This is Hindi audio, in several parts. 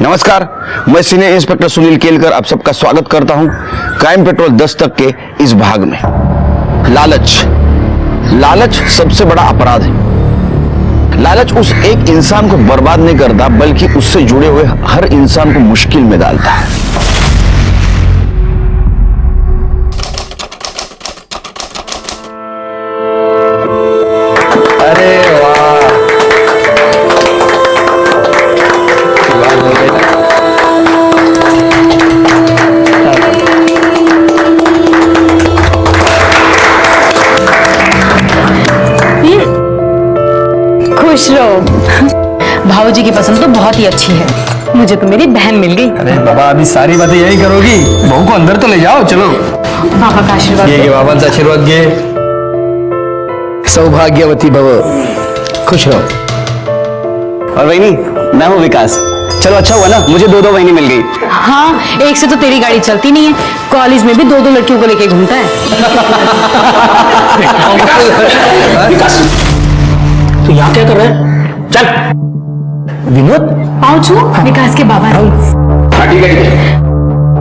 नमस्कार, मैं सीनियर इंस्पेक्टर सुनील केलकर आप सबका स्वागत करता हूं क्राइम पेट्रोल 10 तक के इस भाग में। लालच सबसे बड़ा अपराध है। लालच उस एक इंसान को बर्बाद नहीं करता बल्कि उससे जुड़े हुए हर इंसान को मुश्किल में डालता है। अरे वाह, खुश रहो। भाऊजी की पसंद तो बहुत ही अच्छी है, मुझे तो मेरी बहन मिल गई। अरे बाबा अभी सारी बातें यही करोगी? बहू को अंदर तो ले जाओ। चलो पापा का आशीर्वाद। ये बाबा का आशीर्वाद ये। सौभाग्यवती भव, खुश रहो। और वहीनी, मैं हूँ विकास। चलो अच्छा हुआ ना, मुझे दो वहीनी मिल गई। हाँ, एक से तो तेरी गाड़ी चलती नहीं है, कॉलेज में भी दो लड़कियों को लेके घूमता है। विकास, तू यहाँ क्या कर रहा है? चल विनोद, आओ छू, विकास के बाबा। ठीक है,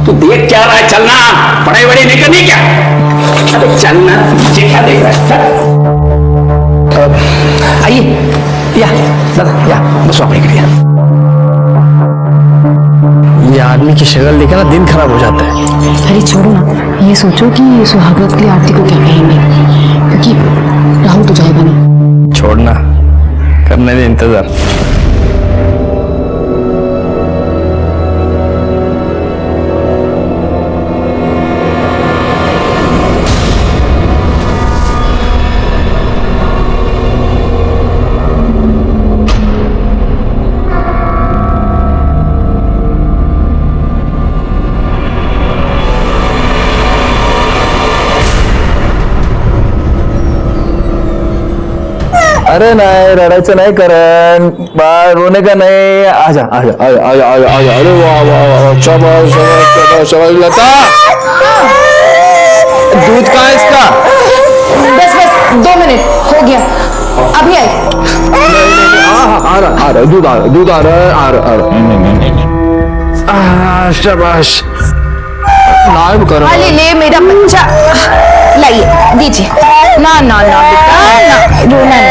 तू देख क्या रहा है? चलना, पढ़ाई वढ़ाई नहीं करनी क्या? अरे चलना, पीछे क्या देख रहा है? चल। आइए, या दादा, या बस वापस निकलिए। ये आदमी की शक्ल देखे ना दिन खराब हो जाता है। अरे छोड़ो ना, ये सोचो कि सुहागरात के लिए आरती को क्या कहेंगे, क्योंकि राहुल तो जाएगा नहीं। छोड़ना, करने दे इंतजार। अरे नाही, रडायचं नाही करण, बाळ रोने का नाही। आजा आजा आजा आजा आजा आजा। अरे वाह वाह वाह, शाबाश शाबाश शाबाश लता। दूध कहाँ है इसका? बस 2 मिनट हो गया, अभी आए। आ रहा दूध आ रहा है। शाबाश, नाम करो। अरे ले मेरा बच्चा, लाइए दीजिए। ना ना ना बेटा, ना रोना नहीं।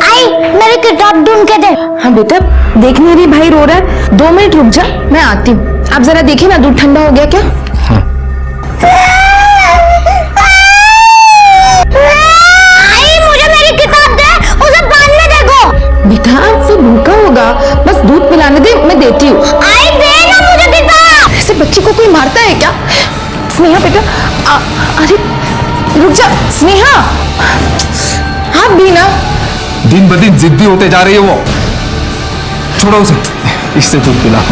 आई, मेरी किताब ढूंढ के दे। हाँ बेटा, देख नहीं रही भाई रो रहा है, 2 मिनट रुक जा, मैं आती हूँ। आप जरा देखिए ना, दूध ठंडा हो गया क्या? आई, मुझे मेरी किताब दे, उसे बाद में देखो। बेटा वो भूखा होगा, बस दूध पिलाने दे, मैं देती हूँ। आई, दे ना मुझे किताब। ऐसे बच्ची को कोई मारता है क्या? स्नेहा बेटा, अरे रुक जा स्नेहा। हाँ बीना, दिन ब दिन जिद्दी होते जा रही है वो। छोड़ो उसे, इससे दूध पिलाओ।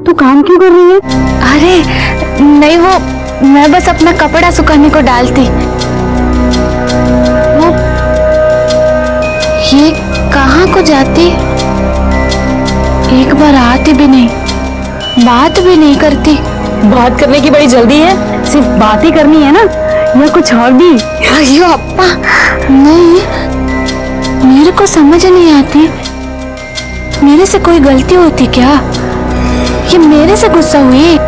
तू काम क्यों कर रही है? अरे नहीं, वो मैं बस अपना कपड़ा सुखाने को डालती। वो ये कहाँ को जाती? एक बार आती भी नहीं, बात भी नहीं करती। बात करने की बड़ी जल्दी है, सिर्फ बात ही करनी है ना, या कुछ और भी? अयो अप्पा, नहीं, मेरे को समझ नहीं आती। मेरे से कोई गलती होती क्या? ये मेरे से गुस्सा हुई?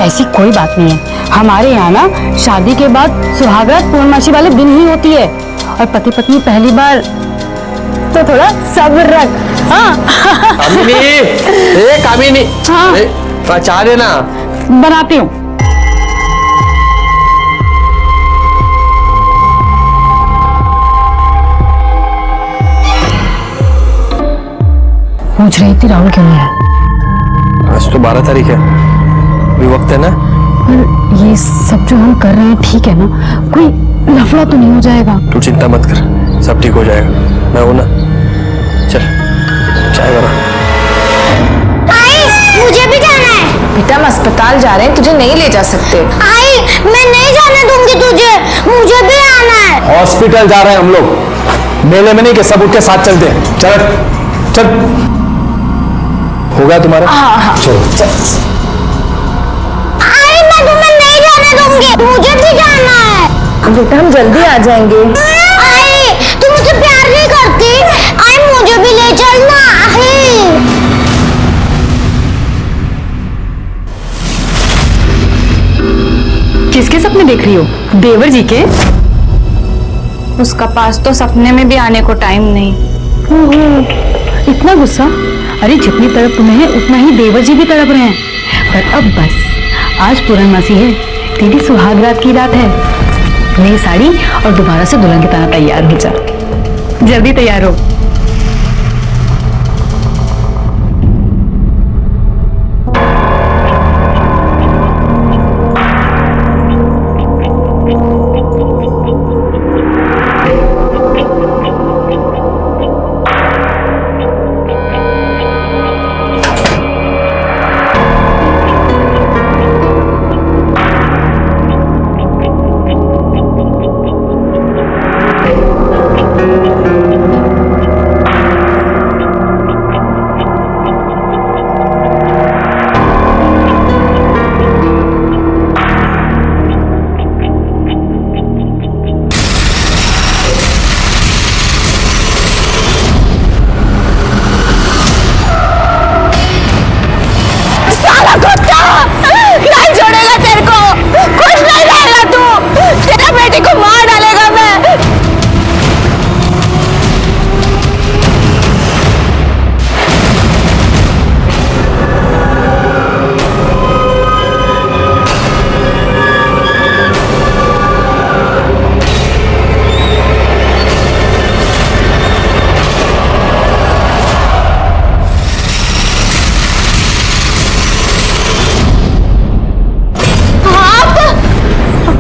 ऐसी कोई बात नहीं है। हमारे यहाँ ना शादी के बाद सुहागरात पूर्णमासी वाले दिन ही होती है, और पति पत्नी पहली बार, तो थोड़ा सब्र रख। हाँ कामिनी, ए कामिनी, हाँ चाह देना। बनाती हूँ। पूछ रही थी राहुल क्यों नहीं है? आज तो 12 तारीख है, अभी वक्त है ना। पर ये सब जो हम कर रहे हैं ठीक है ना? कोई लफड़ा तो नहीं हो जाएगा? तू चिंता मत कर, सब ठीक हो जाएगा, मैं हूं ना। चल चाय बना। आई, मुझे बेटा हम अस्पताल जा रहे हैं, तुझे नहीं ले जा सकते। आई मैं नहीं जाने दूंगी तुझे, मुझे भी आना है। हॉस्पिटल जा रहे हैं हम लोग, मेले में नहीं कि सब उठ के साथ चलते हैं। चल चल, हो गया तुम्हारा? हाँ चलो आई मैं तुम्हें नहीं जाने दूंगी, मुझे भी जाना है। बेटा हम जल्दी आ जाएंगे। आई तुम मुझे प्यार नहीं करती, आई मुझे भी ले चलना। आई किसके सपने देख रही हो? देवर जी के? उसका पास तो सपने में भी आने को टाइम नहीं। इतना गुस्सा? अरे जितनी तड़प तुम्हें है उतना ही देवर जी भी तड़प रहे हैं। पर अब बस, आज पूर्णमासी है, तेरी सुहाग रात की रात है। नई साड़ी और दोबारा से दुल्हन की तरह तैयार हो जा। जल्दी तैयार हो। नहीं छोड़ेगा तेरे को, कुछ नहीं रहेगा तू, तेरा बेटे को मार डालेगा मैं।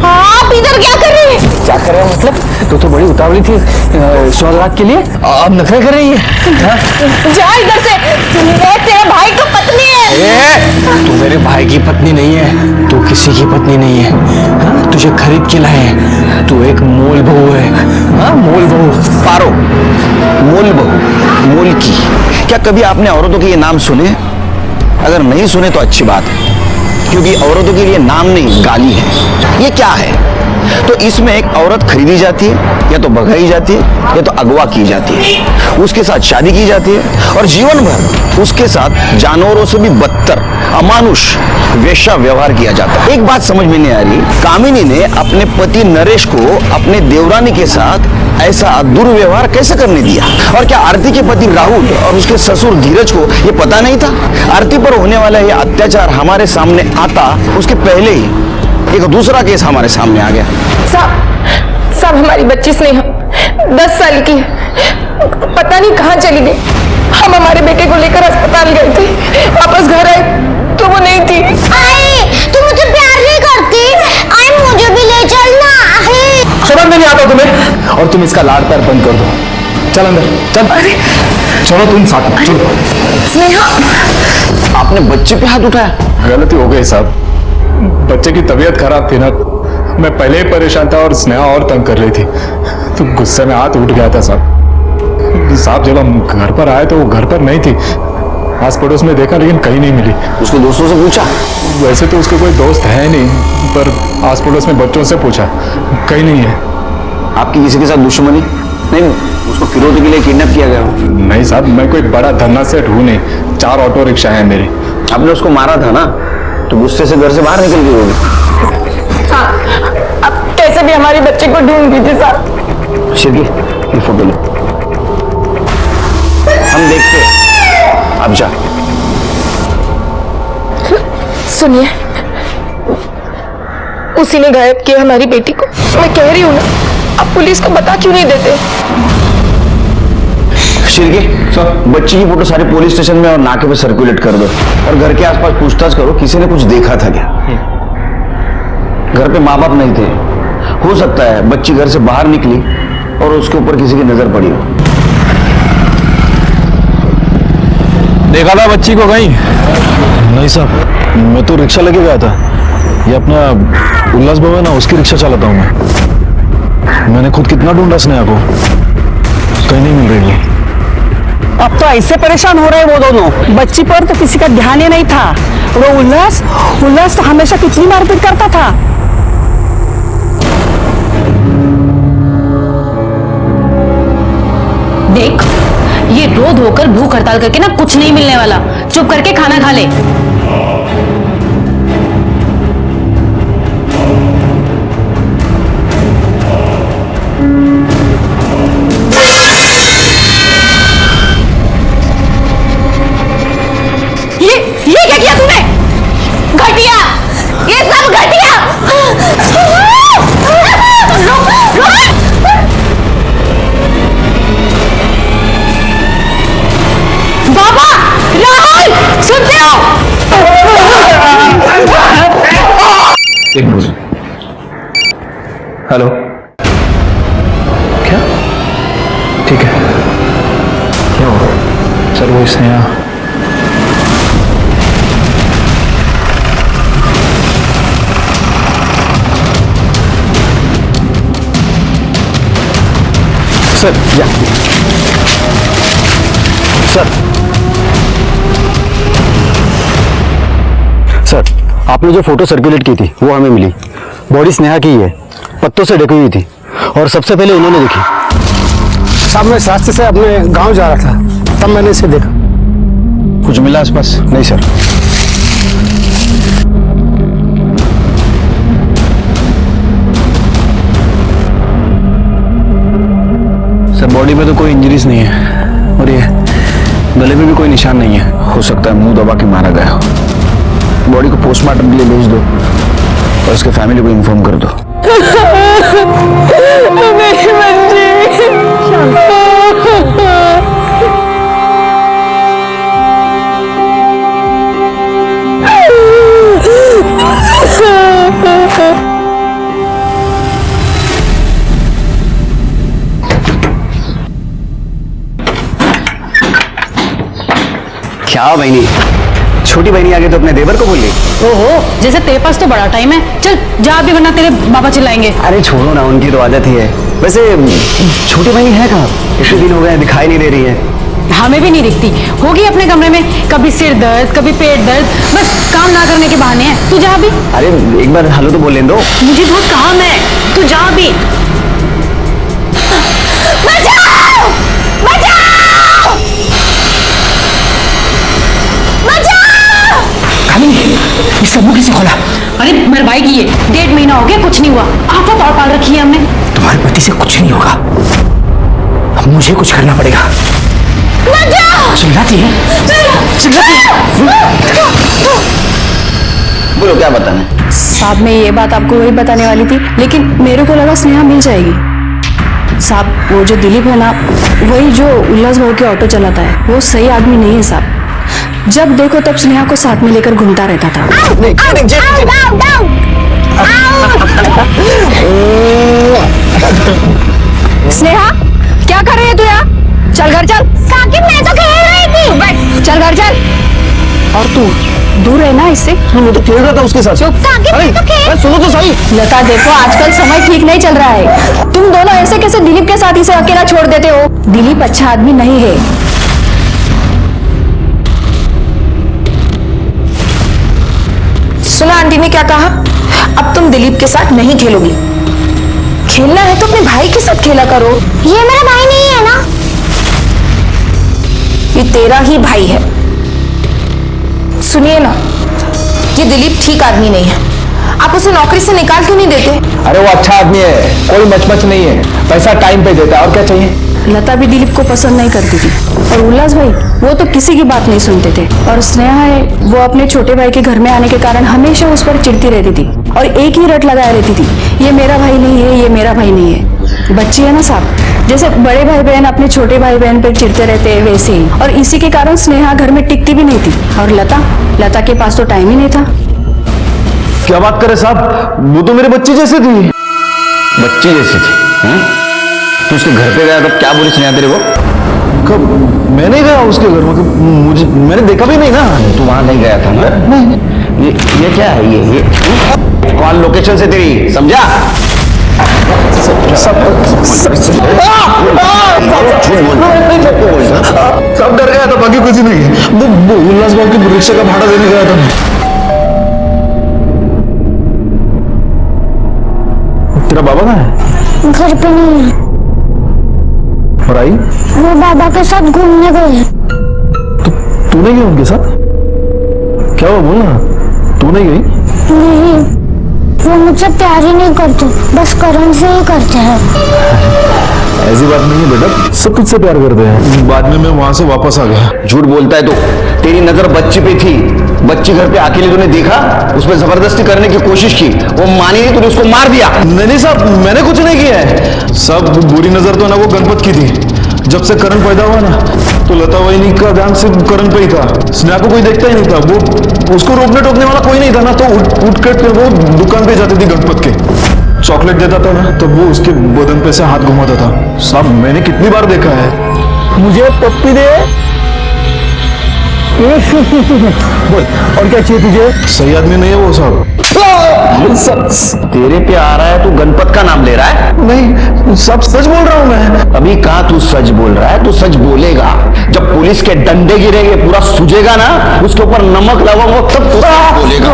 आप इधर क्या कर रही हैं? क्या कर रहे हैं मतलब? तो बड़ी उतावली थी सुहागरात के लिए, अब नखरे कर रही है। जा इधर से, मैं तेरे भाई की पत्नी है। तू मेरे भाई की पत्नी नहीं है, तू किसी की पत्नी नहीं है। हाँ? तुझे खरीद के लाए हैं, तू एक मोल बहू है। हाँ मोल बहू। पारो, मोल बहू, मोल की। क्या कभी आपने औरतों के ये नाम सुने? अगर नहीं सुने तो अच्छी बात है, क्योंकि औरतों के लिए नाम नहीं गाली है। ये क्या है? तो इसमें एक औरत खरीदी जाती है, या तो भगाई जाती है, या तो अगवा की जाती है, उसके साथ शादी की जाती है और जीवन भर उसके साथ जानवरों से भी बदतर अमानुष वेश्या व्यवहार किया जाता है। एक बात समझ में नहीं आ रही, कामिनी ने अपने पति नरेश को अपने देवरानी के साथ ऐसा दुर्व्यवहार कैसे करने दिया? और क्या आरती के पति राहुल और उसके ससुर धीरज को ये पता नहीं था? आरती पर होने वाला ये अत्याचार हमारे सामने आता उसके पहले ही एक दूसरा केस हमारे सामने आ गया। सब हमारी बच्ची स्नेहा 10 साल की है, पता नहीं कहाँ चली गई। हम हमारे बेटे को लेकर अस्पताल गए थे, वापस घर आए तो वो नहीं थी। आई तू मुझे प्यार नहीं करती, आई मुझे भी ले चलना। आई समझ में नहीं आता तुम्हें? और तुम इसका लाड़ प्यार बंद कर दो। चल अंदर चल। चलो तुम साथ में चलो। स्नेहा आपने बच्चे पे हाथ उठाया? गलती हो गई साहब, बच्चे की तबीयत खराब थी ना, मैं पहले ही परेशान था और स्नेहा और तंग कर रही थी, तो गुस्से में हाथ उठ गया था साहब। जब हम घर पर आए तो वो घर पर नहीं थी, आस पड़ोस में देखा लेकिन कहीं नहीं मिली। उसके दोस्तों से पूछा? वैसे तो उसके कोई दोस्त है नहीं, पर आस पड़ोस में बच्चों से पूछा, कहीं नहीं है। आपकी किसी के साथ दुश्मनी? नहीं, उसको फिरौती के लिए किडनैप किया गया हो? नहीं साहब, मैं कोई बड़ा धन्ना सेठ हूँ नहीं, 4 ऑटो रिक्शा है मेरे। आपने उसको मारा था ना, तो गुस्से से घर से बाहर निकल गई होगी। हाँ, अब कैसे भी हमारे बच्चे को ढूंढ दीजिए साहब। शिरकी, ये फोटो लो, हम देखते हैं। अब जा। सुनिए, उसी ने गायब किया हमारी बेटी को। मैं कह रही हूँ ना, आप पुलिस को बता क्यों नहीं देते? शिरके, बच्ची की फोटो सारे पुलिस स्टेशन में और नाके पे सर्कुलेट कर दो, और घर के आसपास पूछताछ करो किसी ने कुछ देखा था क्या। घर पे माँ बाप नहीं थे, हो सकता है बच्ची घर से बाहर निकली और उसके ऊपर किसी की नजर पड़ी हो। देखा था बच्ची को कहीं? नहीं साहब, मैं तो रिक्शा लेके गया था। ये अपना उल्लास भवन है ना, उसकी रिक्शा चलाता हूँ मैं। मैंने खुद कितना ढूंढा स्नेहा को, कहीं नहीं मिल रही वो। अब तो ऐसे परेशान हो रहे हैं वो दोनों। बच्ची पर तो किसी का ध्यान ही नहीं था। वो उल्लास तो हमेशा कितनी मारपीट करता था। देख, ये रो धोकर भूख हड़ताल करके ना कुछ नहीं मिलने वाला। चुप करके खाना खा ले। ये क्या किया तूने? घटिया, ये सब घटिया। बाबा, राहुल, सुनते हो? एक मिनट। हेलो, क्या? ठीक है, क्या हुआ? सर वो स्नेहा। सर या सर, आपने जो फोटो सर्कुलेट की थी वो हमें मिली। बॉडी स्नेहा की ही है, पत्तों से ढकी हुई थी और सबसे पहले इन्होंने देखी। साहब मैं रास्ते से अपने गांव जा रहा था, तब मैंने इसे देखा। कुछ मिला आसपास? नहीं सर। सर बॉडी में तो कोई इंजरीज नहीं है और ये गले में भी कोई निशान नहीं है। हो सकता है मुंह दबा के मारा गया हो। बॉडी को पोस्टमार्टम के लिए भेज दो और उसके फैमिली को इन्फॉर्म कर दो। मेरी बच्ची। क्या बहनी, छोटी बहनी आगे तो अपने देवर को बोल ली। ओहो, जैसे तेरे पास तो बड़ा टाइम है। चल जा अभी, वरना तेरे बाबा चिल्लाएंगे। अरे छोड़ो ना, उनकी तो आदत ही है। वैसे छोटी बहनी है कहाँ? इतने दिन हो गए दिखाई नहीं दे रही है। हमें भी नहीं दिखती होगी अपने कमरे में, कभी सिर दर्द कभी पेट दर्द, बस काम ना करने के बहाने हैं। तू जा अभी। अरे एक बार हेलो तो बोल लेने दो। मुझे बहुत काम है, तू जा अभी। बचाओ! बचाओ! बचाओ! इसका मुंह किसने खोला? अरे मरवाई की है, 1.5 महीना हो गया, कुछ नहीं हुआ। आफत और पाल रखी है हमने। तुम्हारे पति से कुछ नहीं होगा, अब मुझे कुछ करना पड़ेगा। चिल्लाती है, बोलो क्या बताना है? साहब मैं ये बात आपको वही बताने वाली थी, लेकिन मेरे को लगा स्नेहा मिल जाएगी। साहब वो जो दिलीप है ना, वही जो उल्लास भाव के ऑटो चलाता है, वो सही आदमी नहीं है साहब। जब देखो तब स्नेहा को साथ में लेकर घूमता रहता था। स्नेहा क्या कर रही है तू यहाँ? चल घर चल। काकी मैं तो खेल रही थी। चल घर चल। और तू दूर है ना इससे। मैं तो खेल रहा था उसके साथ। काकी मैं तो खेल। सुनो तो सही। लता देखो आजकल समय ठीक नहीं चल रहा है। तुम दोनों ऐसे कैसे दिलीप के साथ इसे अकेला छोड़ देते हो? दिलीप अच्छा आदमी नहीं है। सुना आंटी ने क्या कहा? अब तुम दिलीप के साथ नहीं खेलोगी। खेलना है तो अपने भाई के साथ खेला करो। ये मेरा भाई नहीं है ना। ये तेरा ही भाई है। सुनिए ना, ये दिलीप ठीक आदमी नहीं है। आप उसे नौकरी से निकाल क्यों नहीं देते? अरे वो अच्छा आदमी है, कोई मचमच नहीं है, पैसा टाइम पे देता है, और क्या चाहिए? लता भी दिलीप को पसंद नहीं करती थी, और उल्लास भाई वो तो किसी की बात नहीं सुनते थे। और स्नेहा है, वो अपने छोटे भाई के घर में आने के कारण हमेशा उस पर चिढ़ती रहती थी और एक ही रट लगाए रहती थी, ये मेरा भाई नहीं है, ये मेरा भाई नहीं है। बच्ची है ना साहब, जैसे बड़े भाई बहन अपने छोटे भाई बहन पर चिढ़ते रहते हैं वैसे ही। और इसी के कारण स्नेहा घर में टिकती भी नहीं थी। और लता के पास तो टाइम ही नहीं था। क्या बात करे साहब, वो तो मेरे बच्चे जैसे थी। बच्ची जैसी थी? हैं? तू उसके घर पे गया तो क्या बोली स्नेहा तेरे को? कब? मैं नहीं गया उसके घर में, मुझे मैंने देखा भी नहीं ना। तू वहां नहीं गया था ना? नहीं। ये क्या है? ये कॉल लोकेशन से तेरी समझा? सब डर गया था, बाकी कुछ नहीं। वो उल्लास बाबू की रिक्शा का भाड़ा देने गया था मैं। तेरा बाबा कहाँ है? घर पे नहीं है, और आई? वो बाबा के साथ घूमने गए। तू नहीं गई उनके साथ? क्या हुआ बोलना, तू नहीं गई? नहीं, वो मुझसे प्यार ही नहीं करते, बस करण से ही करते हैं। ऐसी बात नहीं है बेटा, सब तुझसे प्यार करते हैं। बाद में मैं वहां से वापस आ गया। झूठ बोलता है तो। तेरी नजर बच्ची पे थी, बच्ची घर पे अकेले तूने देखा, उस पर जबरदस्ती करने की कोशिश की, वो मानी नहीं, तूने उसको मार दिया। नहीं साहब, मैंने कुछ नहीं किया है। सब बुरी नजर तो ना वो गणपत की थी। जब से करण पैदा हुआ ना, तो लता वहीनी का ध्यान सिर्फ करण पे ही था। स्नेहा को कोई देखता ही नहीं था। वो उसको रोकने टोकने वाला कोई नहीं था ना, तो उठ के वो दुकान पे जाती थी गणपत के, चॉकलेट देता था ना, तो वो उसके बदन पे से हाथ घुमाता था। साहब मैंने कितनी बार देखा है। मुझे पप्पी दे। बोल, और क्या चाहिए तुझे? सही आदमी नहीं है वो साहब। तेरे पे आ रहा है, तू गणपत का नाम ले रहा है? नहीं, सब सच बोल रहा हूँ मैं। अभी कहा तू सच बोल रहा है, तू सच बोलेगा। जब पुलिस के डंडे गिरेंगे, पूरा सूझेगा ना, उसके ऊपर नमक लगाऊंगा, तब तू सच बोलेगा।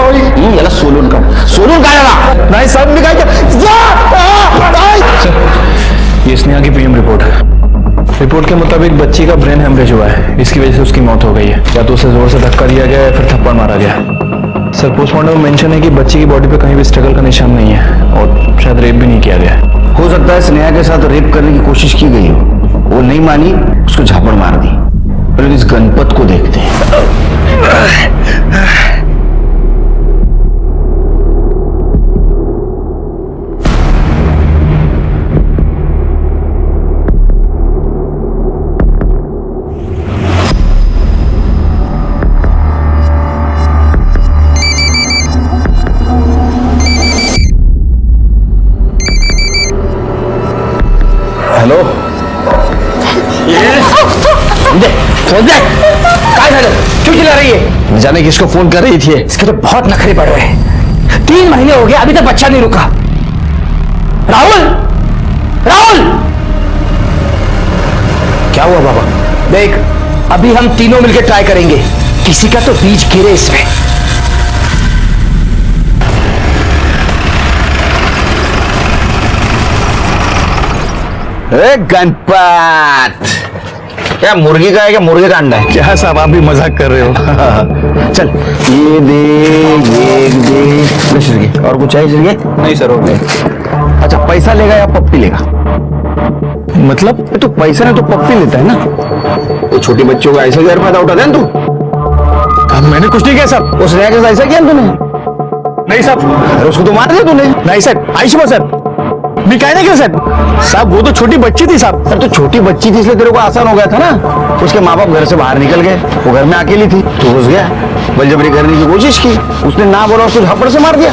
यार सोलून का लगा। नहीं साहब, निकाल ये स्नेहा की पीएम रिपोर्ट है। रिपोर्ट के मुताबिक बच्ची का ब्रेन हेमरेज हुआ है, इसकी वजह से उसकी मौत हो गई है। या तो उसे जोर से धक्का दिया गया या फिर थप्पड़ मारा गया। सर पोस्टमार्टम में मेंशन है कि बच्ची की बॉडी पे कहीं भी स्ट्रगल का निशान नहीं है और शायद रेप भी नहीं किया गया है। हो सकता है स्नेहा के साथ रेप करने की कोशिश की गई हो, वो नहीं मानी, उसको झापड़ मार दी। पहले इस गणपत को देखते हैं। हेलो, फोन दे। काय झालं? क्यों चिल्ला रही है? न जाने किसको फोन कर रही थी। इसके तो बहुत नखरे पड़ रहे हैं। 3 महीने हो गए, अभी तक बच्चा नहीं रुका। राहुल, राहुल, क्या हुआ बाबा? देख, अभी हम तीनों मिलकर ट्राई करेंगे, किसी का तो बीज गिरे इसमें। अरे गणपत, क्या मुर्गी का है क्या मुर्गे का अंडा है? क्या साहब, आप भी मजाक कर रहे हो? चल ये दे, ये दे। ले सिरगे, और कुछ चाहिए सिरगे? नहीं सर, हो गया। अच्छा, पैसा लेगा या पप्पी लेगा? मतलब? तो पैसा नहीं तो पप्पी लेता है ना। वो छोटी बच्चों को ऐसे घर पैदा उठा दे तू। मैंने कुछ नहीं किया साहब। उस स्नेहा के साथ ऐसा किया ना तूने? नहीं साहब। अरे उसको तो मार दिया तूने। नहीं सर, आयुष्मान सर, मैं कहने क्यों सर? साहब वो तो छोटी बच्ची थी साहब। अरे तो छोटी बच्ची थी इसलिए तेरे को आसान हो गया था ना। उसके माँ बाप घर से बाहर निकल गए, वो घर में अकेली थी, तो घुस गया, बलजबरी करने की कोशिश की, उसने ना बोला, उसको झापड़ से मार दिया,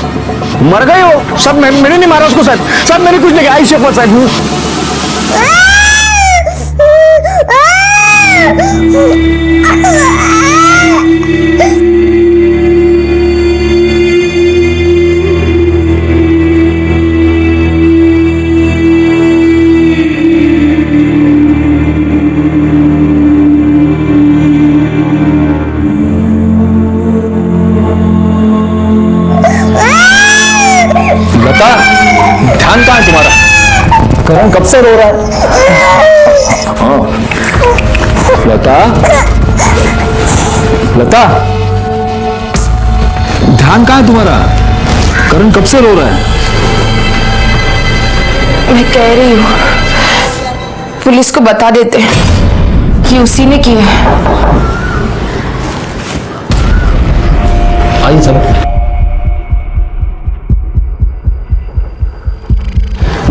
मर गए हो। सब मैंने नहीं मारा उसको सर। सर मैंने कुछ नहीं किया। आयुष्मान सर। लता, ध्यान कहाँ है तुम्हारा? करण कब से रो रहा है? लता, लता, ध्यान कहाँ है तुम्हारा? करण कब से रो रहा है? मैं कह रही हूँ, पुलिस को बता देते कि उसी ने किया है। आई सब।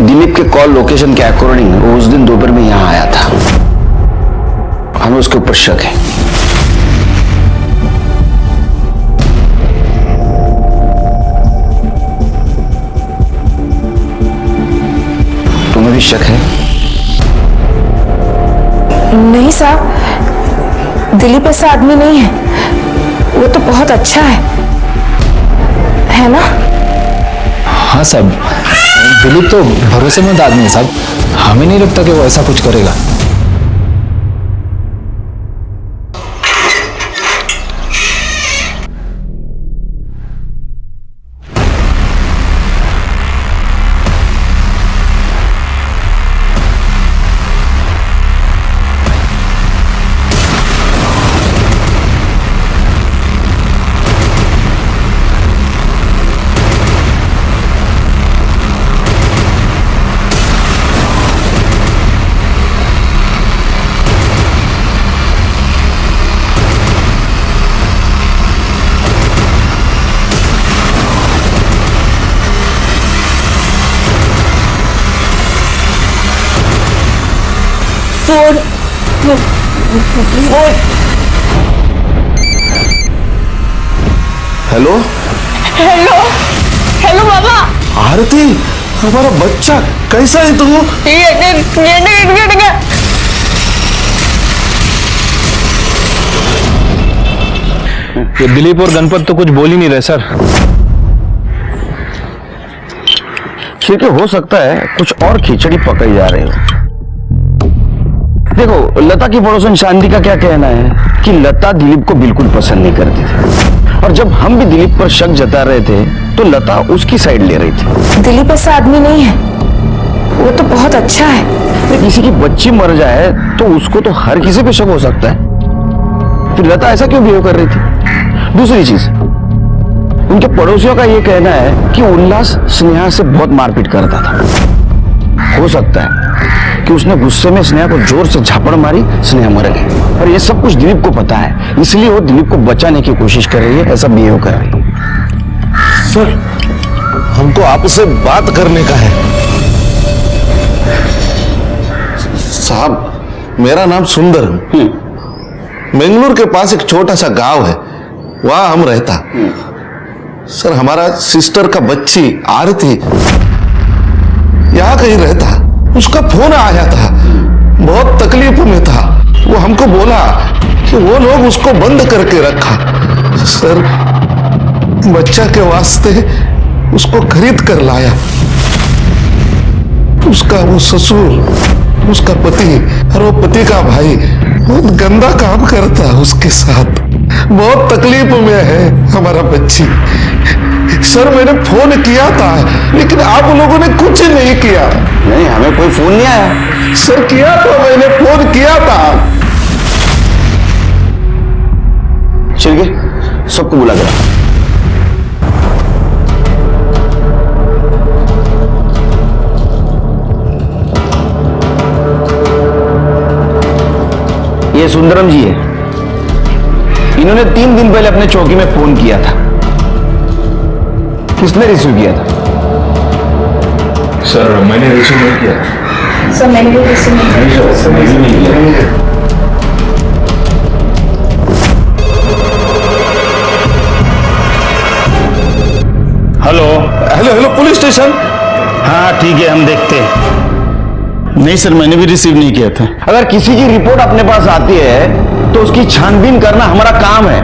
दिलीप के कॉल लोकेशन के अकॉर्डिंग वो उस दिन दोपहर में यहां आया था। हमें उसके ऊपर शक है। तुम्हें भी शक है? नहीं साहब, दिलीप ऐसा आदमी नहीं है, वो तो बहुत अच्छा है ना? हाँ साहब, दिलीप तो भरोसेमंद आदमी है साहब, हमें नहीं लगता कि वो ऐसा कुछ करेगा। हेलो हेलो हेलो बाबा। आरती, हमारा बच्चा कैसा है तू? ये दिलीप और गणपत तो कुछ बोल ही नहीं रहे सर। ठीक है, हो सकता है कुछ और खिचड़ी पकाई जा रही हो। देखो, लता की पड़ोसन शांति का क्या कहना है कि लता दिलीप को बिल्कुल पसंद नहीं करती थी, और जब हम भी दिलीप पर शक जता रहे थे तो लता उसकी साइड ले रही थी। दिलीप ऐसा आदमी नहीं है, वो तो बहुत अच्छा है। किसी की बच्ची मर जाए तो उसको तो हर किसी पे शक हो सकता है, फिर लता ऐसा क्यों बिहेव कर रही थी? दूसरी चीज, उनके पड़ोसियों का यह कहना है कि उल्लास स्नेहा से बहुत मारपीट करता था। हो सकता है कि उसने गुस्से में स्नेहा को जोर से झापड़ मारी, स्नेहा मर गई, और ये सब कुछ दिलीप को पता है, इसलिए वो दिलीप को बचाने की कोशिश कर रही है, ऐसा बिहेव कर रही है। सर, हमको आपसे बात करने का है। साहब, मेरा नाम सुंदर है। बेंगलुरु के पास एक छोटा सा गांव है, वहां हम रहता। सर, हमारा सिस्टर का बच्ची आरती यहां कहीं रहता, उसका फोन आया था, बहुत तकलीफ में था। वो हमको बोला कि वो लोग उसको बंद करके रखा। सर, बच्चा के वास्ते उसको खरीद कर लाया। उसका वो ससुर, उसका पति और वो पति का भाई बहुत गंदा काम करता है उसके साथ। बहुत तकलीफ में है हमारा बच्ची। सर, मैंने फोन किया था, लेकिन आप लोगों ने कुछ नहीं किया। नहीं, हमें कोई फोन नहीं आया। सर, किया था, मैंने फोन किया था। चलिए, सबको बुला कर। ये सुंदरम जी है, इन्होंने 3 दिन पहले अपने चौकी में फोन किया था। किसने रिसीव किया था? सर, मैंने रिसीव नहीं किया। सर, मैंने भी रिसीव नहीं किया। Hello hello hello, police station. हाँ ठीक है, हम देखते हैं। नहीं सर, मैंने भी रिसीव नहीं किया था। अगर किसी की रिपोर्ट अपने पास आती है तो उसकी छानबीन करना हमारा काम है।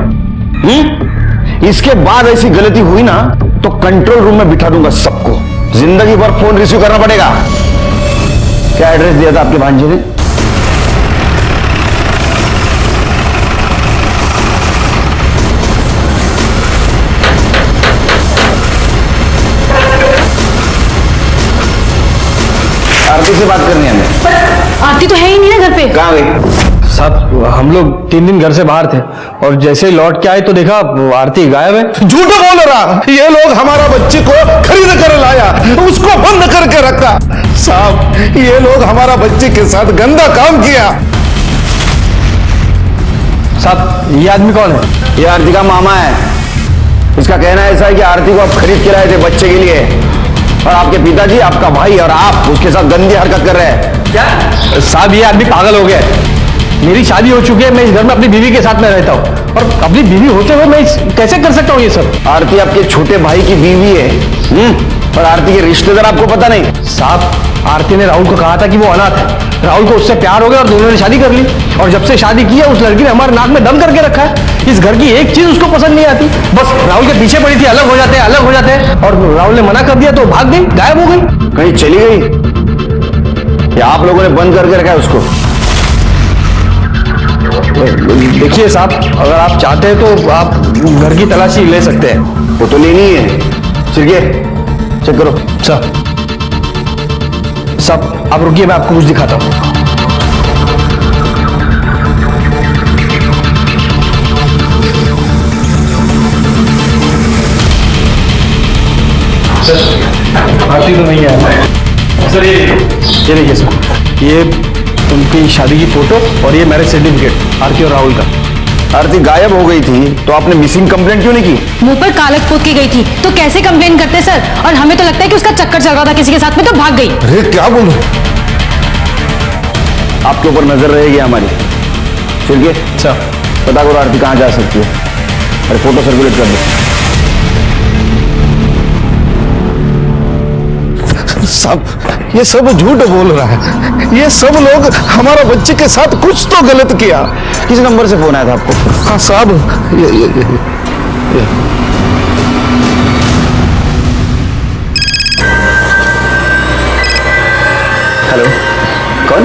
इसके बाद ऐसी गलती हुई ना तो कंट्रोल रूम में बिठा दूंगा सबको। जिंदगी भर फोन रिसीव करना पड़ेगा। क्या एड्रेस दिया था आपके भांजे ने? आरती से बात करनी है हमें। आरती तो है ही नहीं ना घर पे। कहाँ गई? साहब, हम लोग 3 दिन घर से बाहर थे और जैसे ही लौट के आए तो देखा आरती गायब है। झूठ बोल रहा, ये लोग हमारा बच्चे को खरीद कर लाया, उसको बंद करके रखा। साहब, ये लोग हमारा बच्चे के साथ गंदा काम किया। साहब, ये आदमी कौन है? ये आरती का मामा है। इसका कहना ऐसा है कि आरती को आप खरीद के लाए थे बच्चे के लिए, और आपके पिताजी, आपका भाई और आप उसके साथ गंदी हरकत कर रहे हैं। क्या साहब, ये आदमी पागल हो गया है। मेरी शादी हो चुकी है, मैं इस घर में अपनी बीवी के साथ में रहता हूँ, और अपनी बीवी होते हुए मैं कैसे कर सकता हूँ ये सब? आरती आपके छोटे भाई की बीवी है, और आरती के रिश्तेदार आपको पता नहीं? साहब आरती ने राहुल को कहा था कि वो अनाथ है। राहुल को उससे प्यार हो गया और दोनों ने शादी कर ली। और जब से शादी की है उस लड़की ने हमारे नाक में दम करके रखा है। इस घर की एक चीज उसको पसंद नहीं आती, बस राहुल के पीछे पड़ी थी, अलग हो जाते हैं अलग हो जाते हैं। और राहुल ने मना कर दिया तो भाग गई, गायब हो गई। कहीं चली गई या आप लोगों ने बंद करके रखा है उसको? देखिए साहब, अगर आप चाहते हैं तो आप घर की तलाशी ले सकते हैं। वो तो लेनी है। सिरके चेक करो। साहब आप रुकिए, मैं आपको कुछ दिखाता हूँ। आरती तो नहीं है सर। ये देखिए सर, ये उनकी शादी की फोटो और ये मैरिज सर्टिफिकेट आरती और राहुल का। आरती गायब हो गई थी तो आपने मिसिंग कंप्लेंट क्यों नहीं की? मुंह पर कालक पोत के गई थी तो कैसे कंप्लेन करते सर? और हमें तो लगता है कि उसका चक्कर चल रहा था किसी के साथ में तो भाग गई। अरे क्या बोल रहे? आपके ऊपर नजर रहेगी हमारी। सिरके अच्छा पता करो आरती कहाँ जा सकती है। अरे फोटो सर्कुलेट कर दो। साहब ये सब झूठ बोल रहा है। ये सब लोग हमारा बच्चे के साथ कुछ तो गलत किया। किस नंबर से फोन आया था आपको? हाँ साहब, ये। हेलो, कौन